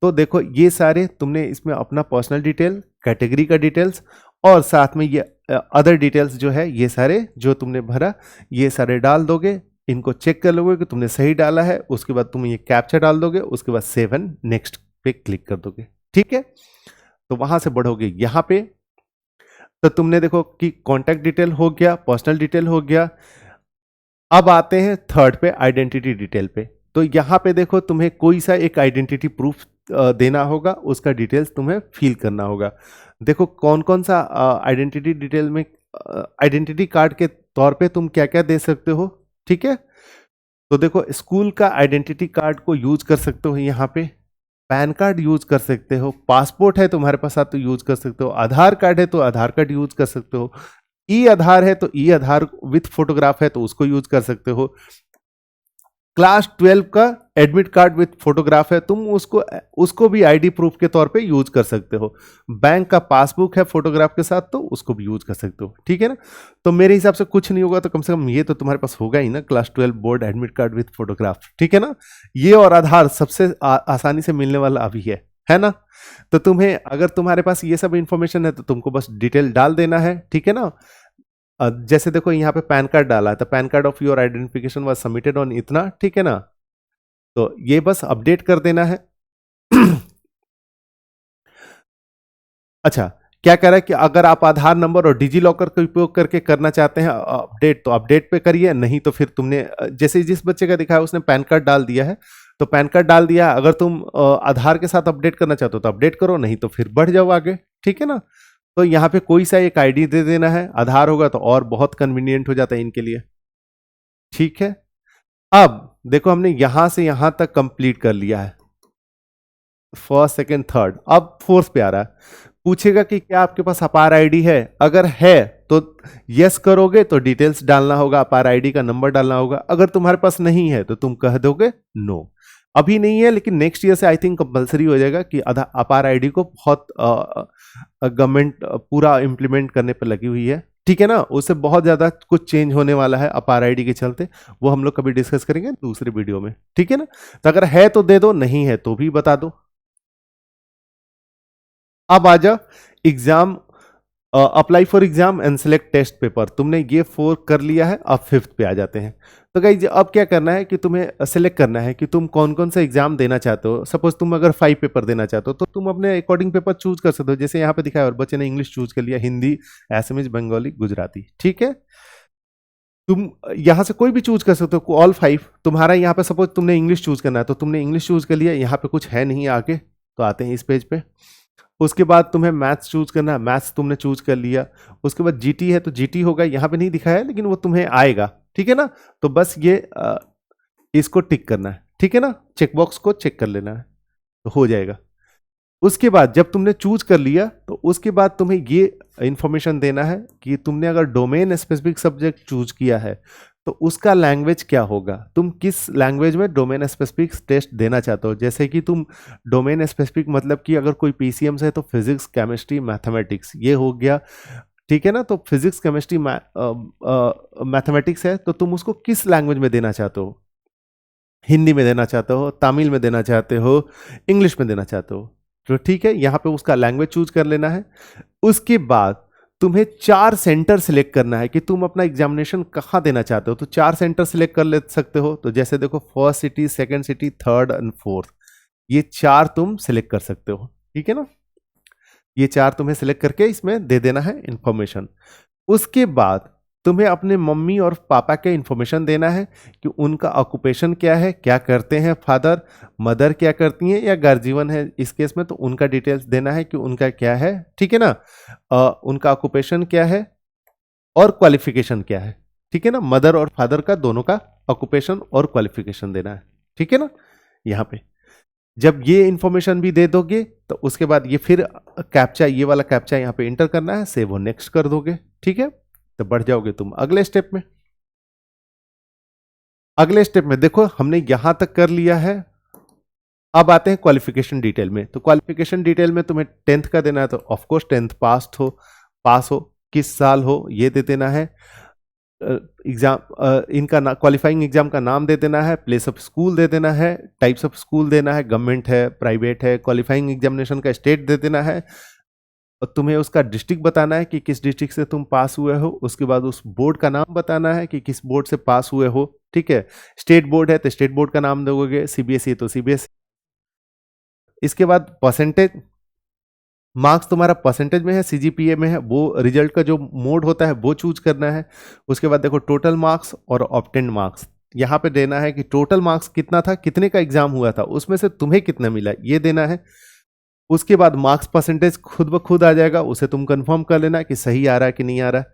तो देखो ये सारे तुमने इसमें अपना पर्सनल डिटेल, कैटेगरी का डिटेल्स और साथ में ये अदर डिटेल्स जो है ये सारे जो तुमने भरा ये सारे डाल दोगे। इनको चेक कर लोगे कि तुमने सही डाला है, उसके बाद तुम ये कैप्चा डाल दोगे, उसके बाद सेव एंड नेक्स्ट पे क्लिक कर दोगे, ठीक है। तो वहां से बढ़ोगे यहाँ पे, तो तुमने देखो कि कॉन्टैक्ट डिटेल हो गया, पर्सनल डिटेल हो गया। अब आते हैं थर्ड पे, आइडेंटिटी डिटेल पे। तो यहां पे देखो तुम्हें कोई सा एक आइडेंटिटी प्रूफ देना होगा, उसका डिटेल्स तुम्हें फिल करना होगा। देखो कौन कौन सा आइडेंटिटी डिटेल में, आइडेंटिटी कार्ड के तौर पे तुम क्या क्या दे सकते हो, ठीक है। तो देखो स्कूल का आइडेंटिटी कार्ड को यूज कर सकते हो यहाँ पे, पैन कार्ड यूज कर सकते हो, पासपोर्ट है तुम्हारे पास तो यूज कर सकते हो, आधार कार्ड है तो आधार कार्ड यूज कर सकते हो, ई आधार है तो ई आधार विथ फोटोग्राफ है तो उसको यूज कर सकते हो। क्लास 12 का एडमिट कार्ड विथ फोटोग्राफ है, तुम उसको भी आईडी प्रूफ के तौर पे यूज कर सकते हो। बैंक का पासबुक है फोटोग्राफ के साथ तो उसको भी यूज कर सकते हो, ठीक है ना। तो मेरे हिसाब से कुछ नहीं होगा तो कम से कम ये तो तुम्हारे पास होगा ही ना, class 12 board admit card with photograph, ठीक है ना। ये और आधार सबसे आसानी से मिलने वाला अभी है ना। तो तुम्हें अगर तुम्हारे पास ये सब इंफॉर्मेशन है तो तुमको बस डिटेल डाल देना है, ठीक है ना। जैसे देखो यहाँ पे पैन कार्ड डाला है तो pan card of your identification was submitted on इतना, ठीक है ना। तो ये बस अपडेट कर देना है। अच्छा, क्या कह रहा है कि अगर आप आधार नंबर और डिजी लॉकर का उपयोग करके करना चाहते हैं अपडेट तो अपडेट पे करिए, नहीं तो फिर तुमने जैसे जिस बच्चे का दिखा है उसने पैन कार्ड डाल दिया है तो पैन कार्ड डाल दिया। अगर तुम आधार के साथ अपडेट करना चाहते हो तो अपडेट करो, नहीं तो फिर बढ़ जाओ आगे, ठीक है ना। तो यहाँ पे कोई सा एक आईडी दे देना है, आधार होगा तो और बहुत कन्वीनियंट हो जाता है इनके लिए, ठीक है। अब देखो हमने यहां से यहां तक कंप्लीट कर लिया है, फर्स्ट सेकंड थर्ड। अब फोर्थ पे आ रहा है, पूछेगा कि क्या आपके पास अपार आईडी है। अगर है तो यस करोगे तो डिटेल्स डालना होगा, अपार आईडी का नंबर डालना होगा। अगर तुम्हारे पास नहीं है तो तुम कह दोगे नो। अभी नहीं है लेकिन नेक्स्ट ईयर से आई थिंक कंपलसरी हो जाएगा कि अपार आईडी को बहुत गवर्नमेंट पूरा इंप्लीमेंट करने पर लगी हुई है, ठीक है ना। उससे बहुत ज्यादा कुछ चेंज होने वाला है अपार आईडी के चलते, वो हम लोग कभी डिस्कस करेंगे दूसरे वीडियो में, ठीक है ना। तो अगर है तो दे दो, नहीं है तो भी बता दो। अब आ जाओ exam, apply for exam and select test paper. तुमने ये 4 कर लिया है, अब 5th पे आ जाते हैं। तो गाइस अब क्या करना है कि तुम्हें सेलेक्ट करना है कि तुम कौन कौन सा एग्जाम देना चाहते हो। सपोज तुम अगर 5 पेपर देना चाहते हो तो तुम अपने अकॉर्डिंग पेपर चूज कर सकते हो। जैसे यहाँ पे दिखाया और बच्चे ने इंग्लिश चूज कर लिया, हिंदी, एसएमएस, बंगाली, गुजराती, ठीक है। तुम यहां से कोई भी चूज कर सकते हो, ऑल 5। तुम्हारा यहाँ पे सपोज तुमने इंग्लिश चूज करना है तो तुमने इंग्लिश चूज कर लिया, यहाँ पे कुछ है नहीं आगे, तो आते हैं इस पेज पे। उसके बाद तुम्हें मैथ्स चूज करना है, मैथ्स तुमने चूज कर लिया। उसके बाद जीटी है तो जीटी होगा, यहाँ पे नहीं दिखाया है लेकिन वो तुम्हें आएगा, ठीक है ना। तो बस ये इसको टिक करना है, ठीक है ना, चेकबॉक्स को चेक कर लेना है तो हो जाएगा। उसके बाद जब तुमने चूज कर लिया तो उसके बाद तुम्हें ये इंफॉर्मेशन देना है कि तुमने अगर डोमेन स्पेसिफिक सब्जेक्ट चूज किया है तो उसका लैंग्वेज क्या होगा, तुम किस लैंग्वेज में डोमेन स्पेसिफिक टेस्ट देना चाहते हो। जैसे कि तुम डोमेन स्पेसिफिक मतलब कि अगर कोई पीसीएम से है तो फिजिक्स, केमिस्ट्री, मैथमेटिक्स, ये हो गया। ठीक है ना। तो फिजिक्स केमिस्ट्री मैथमेटिक्स है, तो तुम उसको किस लैंग्वेज में देना चाहते हो? हिंदी में देना चाहते हो, तमिल में देना चाहते हो, इंग्लिश में देना चाहते हो? तो ठीक है, यहां पे उसका लैंग्वेज चूज कर लेना है। उसके बाद तुम्हें 4 सेंटर सिलेक्ट करना है कि तुम अपना एग्जामिनेशन कहाँ देना चाहते हो। तो 4 सेंटर सिलेक्ट कर ले सकते हो। तो जैसे देखो, first city, second city, third and fourth, ये 4 तुम सिलेक्ट कर सकते हो। ठीक है ना, ये 4 तुम्हें सिलेक्ट करके इसमें दे देना है इंफॉर्मेशन। उसके बाद तुम्हें अपने मम्मी और पापा के इंफॉर्मेशन देना है कि उनका ऑक्यूपेशन क्या है, क्या करते हैं फादर, मदर क्या करती हैं, या गर्जीवन है इस केस में, तो उनका डिटेल्स देना है कि उनका क्या है। ठीक है ना, उनका ऑक्यूपेशन क्या है और क्वालिफिकेशन क्या है। ठीक है ना, मदर और फादर का दोनों का ऑक्यूपेशन और क्वालिफिकेशन देना है। ठीक है ना, यहाँ पे जब ये इंफॉर्मेशन भी दे दोगे तो उसके बाद ये फिर कैप्चा, ये वाला कैप्चा यहाँ पे इंटर करना है, सेव और नेक्स्ट कर दोगे। ठीक है, तो बढ़ जाओगे तुम अगले स्टेप में। अगले स्टेप में देखो, हमने यहां तक कर लिया है। अब आते हैं क्वालिफिकेशन डिटेल में। तो क्वालिफिकेशन डिटेल में तुम्हें 10th का देना है, तो ऑफकोर्स 10th पास हो, किस साल हो ये दे देना है। एग्जाम इनका क्वालिफाइंग एग्जाम का नाम दे देना है, प्लेस ऑफ स्कूल दे देना है, टाइप्स ऑफ स्कूल देना है, गवर्नमेंट है, प्राइवेट है, क्वालिफाइंग एग्जामिनेशन का स्टेट दे देना है, और तुम्हें उसका डिस्ट्रिक्ट बताना है कि किस डिस्ट्रिक्ट से तुम पास हुए हो। उसके बाद उस बोर्ड का नाम बताना है कि किस बोर्ड से पास हुए हो। ठीक है, स्टेट बोर्ड है तो स्टेट बोर्ड का नाम दोगे, सीबीएसई तो सीबीएसई। इसके बाद परसेंटेज, मार्क्स तुम्हारा परसेंटेज में है, सीजीपीए में है, वो रिजल्ट का जो मोड होता है वो चूज करना है। उसके बाद देखो टोटल मार्क्स और ऑब्टेन्ड मार्क्स, यहाँ पे देना है कि टोटल मार्क्स कितना था, कितने का एग्जाम हुआ था, उसमें से तुम्हें कितना मिला, ये देना है। उसके बाद मार्क्स परसेंटेज खुद ब खुद आ जाएगा, उसे तुम कंफर्म कर लेना कि सही आ रहा है कि नहीं आ रहा है।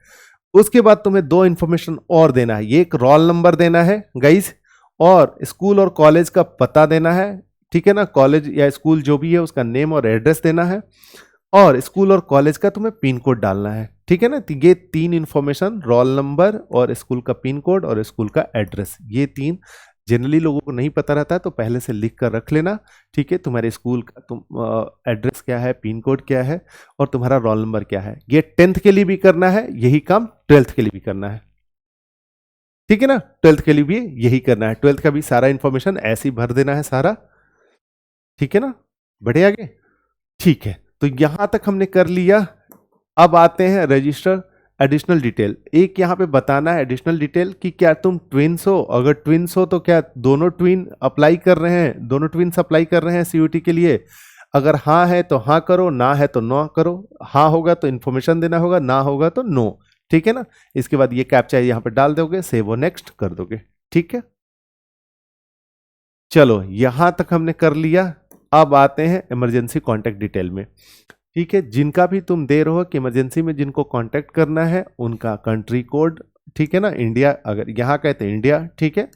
उसके बाद तुम्हें 2 इंफॉर्मेशन और देना है, ये एक रोल नंबर देना है गाइस, और स्कूल और कॉलेज का पता देना है। ठीक है ना, कॉलेज या स्कूल जो भी है उसका नेम और एड्रेस देना है, और स्कूल और कॉलेज का तुम्हें पिन कोड डालना है। ठीक है ना, तो ये 3 इंफॉर्मेशन, रोल नंबर और स्कूल का पिन कोड और स्कूल का एड्रेस, ये 3 जनरली लोगों को नहीं पता रहता है, तो पहले से लिख कर रख लेना। ठीक है, तुम्हारे स्कूल का तुम एड्रेस क्या है, पिन कोड क्या है, और तुम्हारा रोल नंबर क्या है। ये 10th के लिए भी करना है, यही काम 12th के लिए भी करना है। ठीक है ना, 12th के लिए भी यही करना है, 12th का भी सारा इंफॉर्मेशन ऐसे ही भर देना है सारा। ठीक है ना, बढ़े आगे। ठीक है, तो यहां तक हमने कर लिया। अब आते हैं रजिस्टर एडिशनल डिटेल। एक यहां पे बताना है एडिशनल डिटेल कि क्या तुम ट्विन्स हो, अगर ट्विन्स हो तो क्या दोनों ट्विन अप्लाई कर रहे हैं, दोनों ट्विन्स अप्लाई कर रहे हैं सीयूटी के लिए। अगर हाँ है तो हाँ करो, ना है तो नो करो। हाँ होगा तो इन्फॉर्मेशन देना होगा, ना होगा तो नो। ठीक है ना, इसके बाद ये कैप्चा यहां पे डाल दोगे, सेव और नेक्स्ट कर दोगे। ठीक है, चलो यहां तक हमने कर लिया। अब आते हैं इमरजेंसी कॉन्टैक्ट डिटेल में। ठीक है, जिनका भी तुम दे रहे हो कि इमरजेंसी में जिनको कांटेक्ट करना है, उनका कंट्री कोड, ठीक है ना, इंडिया, अगर यहाँ का है तो इंडिया, ठीक है,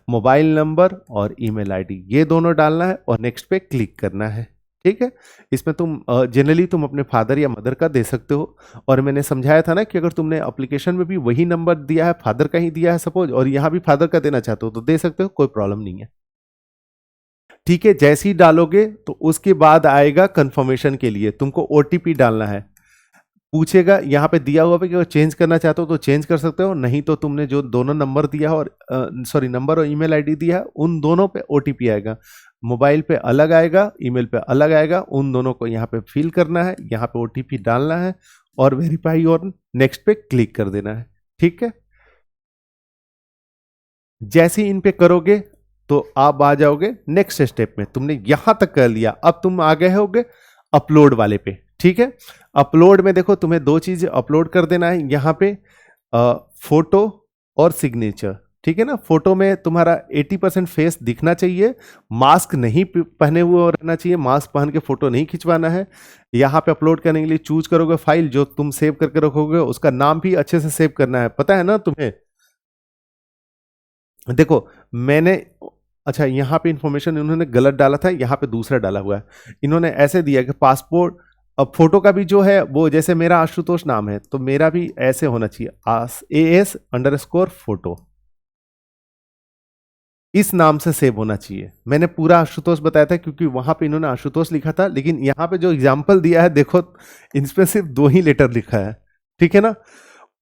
मोबाइल नंबर और ईमेल आईडी, ये दोनों डालना है और नेक्स्ट पे क्लिक करना है। ठीक है, इसमें तुम जनरली तुम अपने फादर या मदर का दे सकते हो, और मैंने समझाया था ना कि अगर तुमने एप्लीकेशन में भी वही नंबर दिया है, फादर का ही दिया है सपोज, और यहाँ भी फादर का देना चाहते हो तो दे सकते हो, कोई प्रॉब्लम नहीं है। ठीक है, जैसे ही डालोगे तो उसके बाद आएगा कंफर्मेशन के लिए, तुमको ओटीपी डालना है। पूछेगा यहाँ पे दिया हुआ पे कि अगर चेंज करना चाहते हो तो चेंज कर सकते हो, नहीं तो तुमने जो दोनों नंबर दिया है और सॉरी नंबर और ईमेल आईडी दिया है, उन दोनों पे ओटीपी आएगा। मोबाइल पे अलग आएगा, ईमेल पे अलग आएगा, उन दोनों को यहाँ पे फिल करना है, यहाँ पे ओटीपी डालना है और वेरीफाई और नेक्स्ट पे क्लिक कर देना है। ठीक है, जैसे ही इन पे करोगे तो आप आ जाओगे नेक्स्ट स्टेप में। तुमने यहां तक कर लिया, अब तुम आ गए होगे अपलोड वाले पे। ठीक है, अपलोड में देखो तुम्हें 2 चीजें अपलोड कर देना है यहाँ पे, फोटो और सिग्नेचर। ठीक है ना, फोटो में तुम्हारा 80% फेस दिखना चाहिए, मास्क नहीं पहने हुए रहना चाहिए, मास्क पहन के फोटो नहीं खिंचवाना है। यहाँ पे अपलोड करने के लिए चूज करोगे फाइल, जो तुम सेव करके रखोगे उसका नाम भी अच्छे से सेव करना है, पता है ना तुम्हें। देखो मैंने, अच्छा यहाँ पे इंफॉर्मेशन इन्होंने गलत डाला था, यहाँ पे दूसरा डाला हुआ है। इन्होंने ऐसे दिया कि पासपोर्ट, अब फोटो का भी जो है वो, जैसे मेरा आशुतोष नाम है तो मेरा भी ऐसे होना चाहिए, AS_फोटो, इस नाम से सेव होना चाहिए। मैंने पूरा आशुतोष बताया था क्योंकि वहां पे इन्होंने आशुतोष लिखा था, लेकिन यहाँ पे जो एग्जाम्पल दिया है देखो, इसमें सिर्फ 2 ही लेटर लिखा है। ठीक है ना।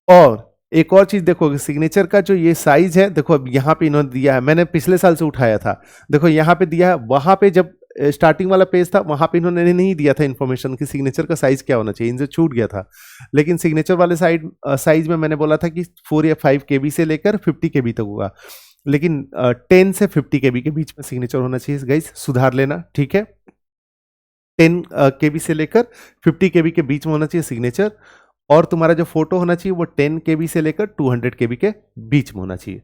और एक और चीज देखो, सिग्नेचर का जो ये साइज है, देखो अब यहाँ पे इन्होंने दिया है, मैंने पिछले साल से उठाया था, देखो यहाँ पे दिया है, वहां पे जब स्टार्टिंग वाला पेज था वहां पे इन्होंने नहीं दिया था इन्फॉर्मेशन कि सिग्नेचर का साइज क्या होना चाहिए, इनसे छूट गया था। लेकिन सिग्नेचर वाले साइज में मैंने बोला था कि 4 या 5 केबी से लेकर 50 केबी तक होगा, लेकिन 10 से 50 केबी के बीच में सिग्नेचर होना चाहिए गाइस, सुधार लेना, ठीक है। 10 केबी से लेकर 50 केबी के बीच में होना चाहिए सिग्नेचर, और तुम्हारा जो फोटो होना चाहिए वो 10 केबी से लेकर 200 केबी के बीच में होना चाहिए।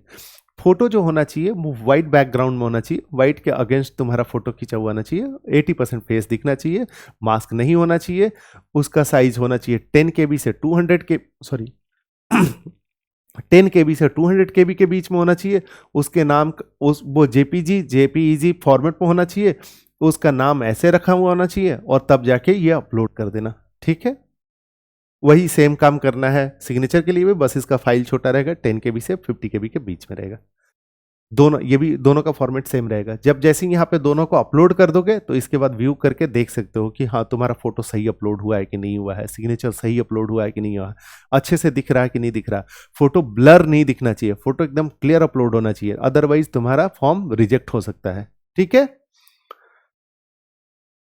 फोटो जो होना चाहिए वो वाइट बैकग्राउंड में होना चाहिए, वाइट के अगेंस्ट तुम्हारा फोटो खींचा हुआ होना चाहिए, 80% फेस दिखना चाहिए, मास्क नहीं होना चाहिए, उसका साइज होना चाहिए 10 केबी से 200 के सॉरी 10 केबी से 200 केबी के बीच में होना चाहिए, उसके नाम उस वो जेपीईजी फॉर्मेट में होना चाहिए, उसका नाम ऐसे रखा हुआ होना चाहिए, और तब जाके ये अपलोड कर देना, ठीक है। वही सेम काम करना है सिग्नेचर के लिए भी, बस इसका फाइल छोटा रहेगा, 10 केबी से 50 केबी के बीच में रहेगा। दोनों, ये भी दोनों का फॉर्मेट सेम रहेगा। जब जैसे ही यहाँ पे दोनों को अपलोड कर दोगे तो इसके बाद व्यू करके देख सकते हो कि हाँ तुम्हारा फोटो सही अपलोड हुआ है कि नहीं हुआ है, सिग्नेचर सही अपलोड हुआ है कि नहीं हुआ है, अच्छे से दिख रहा है कि नहीं दिख रहा। फोटो ब्लर नहीं दिखना चाहिए, फोटो एकदम क्लियर अपलोड होना चाहिए, अदरवाइज तुम्हारा फॉर्म रिजेक्ट हो सकता है, ठीक है।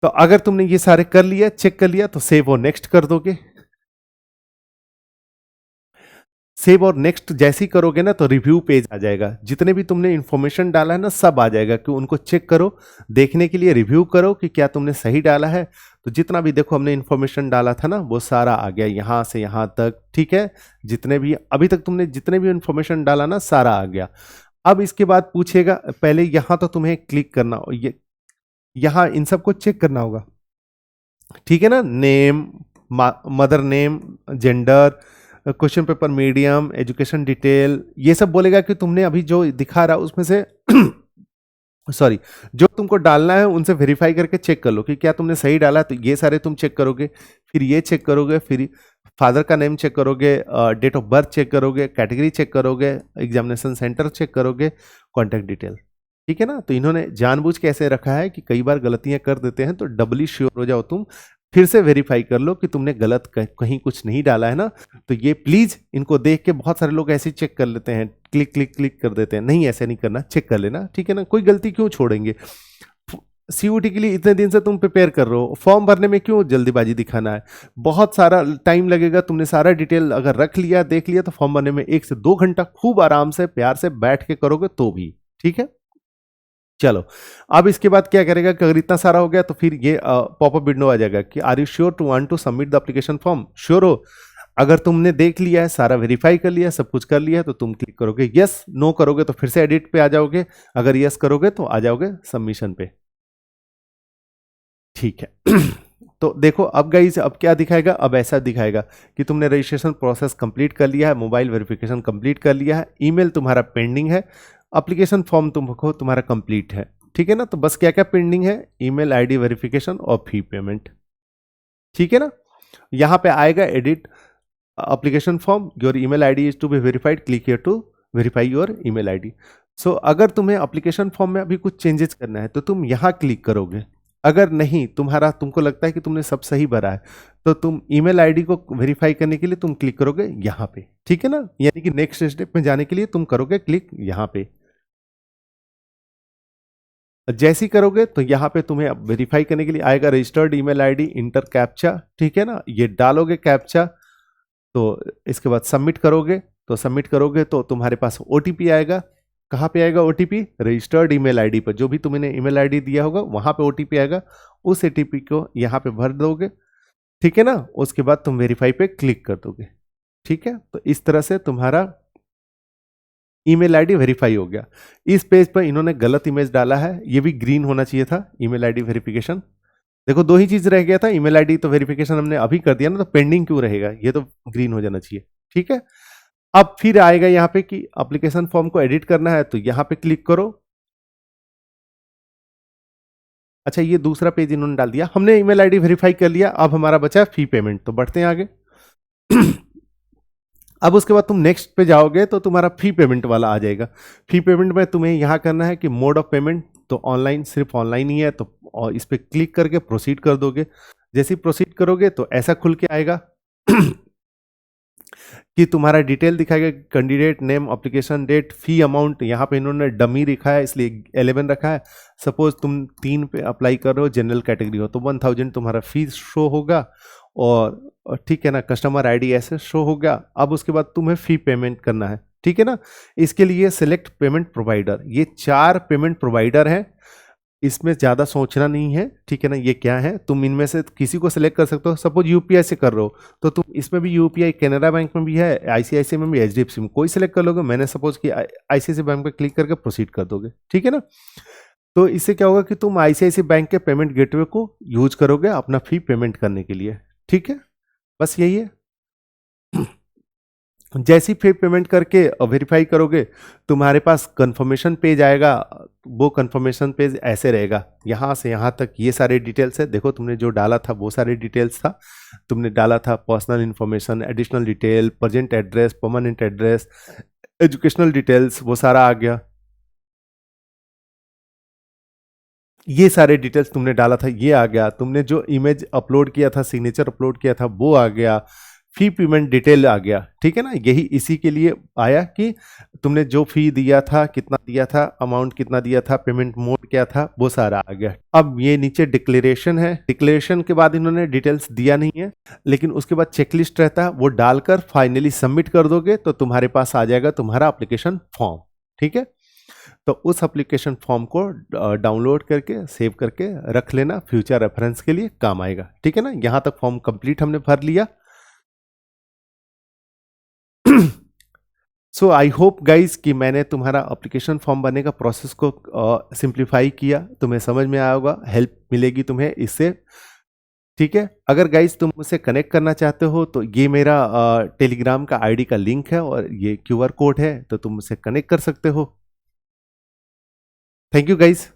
तो अगर तुमने ये सारे कर लिया, चेक कर लिया, तो सेव और नेक्स्ट कर दोगे। सेव और नेक्स्ट जैसे ही करोगे ना तो रिव्यू पेज आ जाएगा, जितने भी तुमने इंफॉर्मेशन डाला है ना सब आ जाएगा, कि उनको चेक करो, देखने के लिए रिव्यू करो कि क्या तुमने सही डाला है। तो जितना भी देखो हमने इंफॉर्मेशन डाला था ना वो सारा आ गया यहां से यहां तक, ठीक है। जितने भी अभी तक तुमने जितने भी इंफॉर्मेशन डाला ना सारा आ गया। अब इसके बाद पूछेगा, पहले यहां तो तुम्हें क्लिक करना, ये यहां इन सबको चेक करना होगा, ठीक है ना। Name, mother name, gender, question paper medium, education detail, ये सब बोलेगा कि तुमने अभी जो दिखा रहा उसमें से सॉरी जो तुमको डालना है उनसे वेरीफाई करके चेक कर लो कि क्या तुमने सही डाला। तो ये सारे तुम चेक करोगे, फिर ये चेक करोगे, फिर फादर का नेम चेक करोगे, डेट ऑफ बर्थ चेक करोगे, कैटेगरी चेक करोगे, एग्जामिनेशन सेंटर चेक करोगे, कॉन्टैक्ट डिटेल, ठीक है ना। तो इन्होंने जानबूझ के ऐसे रखा है कि कई बार गलतियां कर देते हैं, तो डबली श्योर हो जाओ तुम, फिर से वेरीफाई कर लो कि तुमने गलत कहीं कुछ नहीं डाला है ना। तो ये प्लीज इनको देख के बहुत सारे लोग ऐसे चेक कर लेते हैं, क्लिक क्लिक क्लिक कर देते हैं, नहीं ऐसे नहीं करना, चेक कर लेना, ठीक है ना। कोई गलती क्यों छोड़ेंगे, सीयूटी के लिए इतने दिन से तुम प्रिपेयर कर रहे हो, फॉर्म भरने में क्यों जल्दीबाजी दिखाना है, बहुत सारा टाइम लगेगा, तुमने सारा डिटेल अगर रख लिया देख लिया तो फॉर्म भरने में 1 से 2 घंटा खूब आराम से प्यार से बैठ के करोगे तो भी, ठीक है। चलो अब इसके बाद क्या करेगा कि अगर इतना सारा हो गया तो फिर ये पॉपअप विंडो आ जाएगा कि are you sure to want to submit the application form, sure हो। अगर तुमने देख लिया है, सारा वेरीफाई कर लिया, सब कुछ कर लिया है, तो तुम क्लिक करोगे यस, नो करोगे तो फिर से एडिट पे आ जाओगे, अगर यस करोगे तो आ जाओगे सबमिशन पे, ठीक है। तो देखो अब गाइस अब क्या दिखाएगा, अब ऐसा दिखाएगा कि तुमने रजिस्ट्रेशन प्रोसेस कंप्लीट कर लिया है, मोबाइल वेरिफिकेशन कंप्लीट कर लिया है, ईमेल तुम्हारा पेंडिंग है, एप्लीकेशन फॉर्म तुमको तुम्हारा कंप्लीट है, ठीक है ना। तो बस क्या क्या पेंडिंग है, ईमेल आईडी वेरिफिकेशन और फी पेमेंट, ठीक है ना। यहां पे आएगा edit application form, your email ID is to be verified, click here to verify your email ID. So अगर तुम्हें एप्लीकेशन फॉर्म में अभी कुछ चेंजेस करना है तो तुम यहां क्लिक करोगे, अगर नहीं तुमको लगता है कि तुमने सब सही भरा है तो तुम ईमेल आईडी को वेरीफाई करने के लिए तुम क्लिक करोगे यहाँ पे, ठीक है ना। यानी कि नेक्स्ट स्टेप में जाने के लिए तुम करोगे क्लिक यहाँ पे, जैसे ही करोगे तो यहाँ पे तुम्हें अब वेरीफाई करने के लिए आएगा registered email ID inter captcha, ठीक है ना। ये डालोगे कैप्चा, तो इसके बाद सबमिट करोगे, तो सबमिट करोगे तो तुम्हारे पास ओटीपी आएगा। कहाँ पे आएगा ओटीपी, रजिस्टर्ड ईमेल आईडी पर, जो भी तुमने ईमेल आईडी दिया होगा वहां पे ओटीपी आएगा, उस ओटीपी को यहाँ पे भर दोगे, ठीक है ना। उसके बाद तुम वेरीफाई पे क्लिक कर दोगे, ठीक है। तो इस तरह से तुम्हारा ईमेल आईडी वेरीफाई हो गया। इस पेज पर इन्होंने गलत इमेज डाला है, ये भी ग्रीन होना चाहिए था ईमेल आईडी वेरिफिकेशन। देखो 2 ही चीज रह गया था, ईमेल आईडी तो वेरिफिकेशन हमने अभी कर दिया ना, तो पेंडिंग क्यों रहेगा, ये तो ग्रीन हो जाना चाहिए, ठीक है। अब फिर आएगा यहाँ पे कि एप्लीकेशन फॉर्म को एडिट करना है, तो यहाँ पे क्लिक करो। अच्छा ये दूसरा पेज इन्होंने डाल दिया, हमने ईमेल आईडी वेरीफाई कर लिया, अब हमारा बचा फी पेमेंट, तो बढ़ते हैं आगे। अब उसके बाद तुम नेक्स्ट पे जाओगे तो तुम्हारा फी पेमेंट वाला आ जाएगा। फी पेमेंट में तुम्हें यहाँ करना है कि मोड ऑफ पेमेंट, तो ऑनलाइन, सिर्फ ऑनलाइन ही है, तो और इस पर क्लिक करके प्रोसीड कर दोगे। जैसे ही प्रोसीड करोगे तो ऐसा खुल के आएगा। कि तुम्हारा डिटेल दिखाएगा, कैंडिडेट नेम, एप्लीकेशन डेट, फी अमाउंट, यहाँ पे इन्होंने डमी लिखा है इसलिए 11 रखा है। सपोज तुम 3 पे अप्लाई कर रहे हो, जनरल कैटेगरी हो, तो 1000 तुम्हारा फी शो होगा और ठीक है ना, कस्टमर आईडी ऐसे शो हो गया। अब उसके बाद तुम्हें फी पेमेंट करना है, ठीक है ना। इसके लिए सेलेक्ट पेमेंट प्रोवाइडर, ये 4 पेमेंट प्रोवाइडर हैं, इसमें ज़्यादा सोचना नहीं है, ठीक है ना। ये क्या है, तुम इनमें से किसी को सिलेक्ट कर सकते हो। सपोज यूपीआई से कर रहे हो तो तुम इसमें भी यूपीआई, कैनरा बैंक में भी है, आईसीआईसीआई में भी, एचडीएफसी में, कोई सिलेक्ट कर लोगे। मैंने सपोज कि आईसीआईसीआई बैंक पे क्लिक करके प्रोसीड कर दोगे, ठीक है ना। तो इससे क्या होगा कि तुम आईसीआईसीआई बैंक के पेमेंट गेटवे को यूज करोगे अपना फी पेमेंट करने के लिए, ठीक है। बस यही है। जैसी फी पेमेंट करके वेरीफाई करोगे, तुम्हारे पास कंफर्मेशन पेज आएगा। वो कंफर्मेशन पेज ऐसे रहेगा, यहाँ से यहाँ तक ये सारे डिटेल्स है। देखो तुमने जो डाला था वो सारे डिटेल्स था। तुमने डाला था personal information, additional detail, present address, permanent address, educational details, वो सारा आ गया। ये सारे डिटेल्स तुमने डाला था, ये आ गया। तुमने जो इमेज अपलोड किया था, सिग्नेचर अपलोड किया था, वो आ गया। फी पेमेंट डिटेल आ गया, ठीक है ना। यही इसी के लिए आया कि तुमने जो फी दिया था, कितना दिया था, अमाउंट कितना दिया था, पेमेंट मोड क्या था, वो सारा आ गया। अब ये नीचे डिक्लेरेशन है। डिक्लेरेशन के बाद इन्होंने डिटेल्स दिया नहीं है, लेकिन उसके बाद चेकलिस्ट रहता है, वो डालकर फाइनली सबमिट कर दोगे तो तुम्हारे पास आ जाएगा तुम्हारा एप्लीकेशन फॉर्म, ठीक है। तो उस एप्लीकेशन फॉर्म को डाउनलोड करके सेव करके रख लेना, फ्यूचर रेफरेंस के लिए काम आएगा, ठीक है ना। यहां तक फॉर्म कंप्लीट हमने भर लिया। सो आई होप गाइज कि मैंने तुम्हारा एप्लीकेशन फॉर्म भरने का प्रोसेस को सिंप्लीफाई किया, तुम्हें समझ में आया होगा, हेल्प मिलेगी तुम्हें इससे, ठीक है। अगर गाइज तुम मुझसे कनेक्ट करना चाहते हो तो ये मेरा टेलीग्राम का आईडी का लिंक है और ये क्यूआर कोड है, तो तुम मुझसे कनेक्ट कर सकते हो। Thank you guys.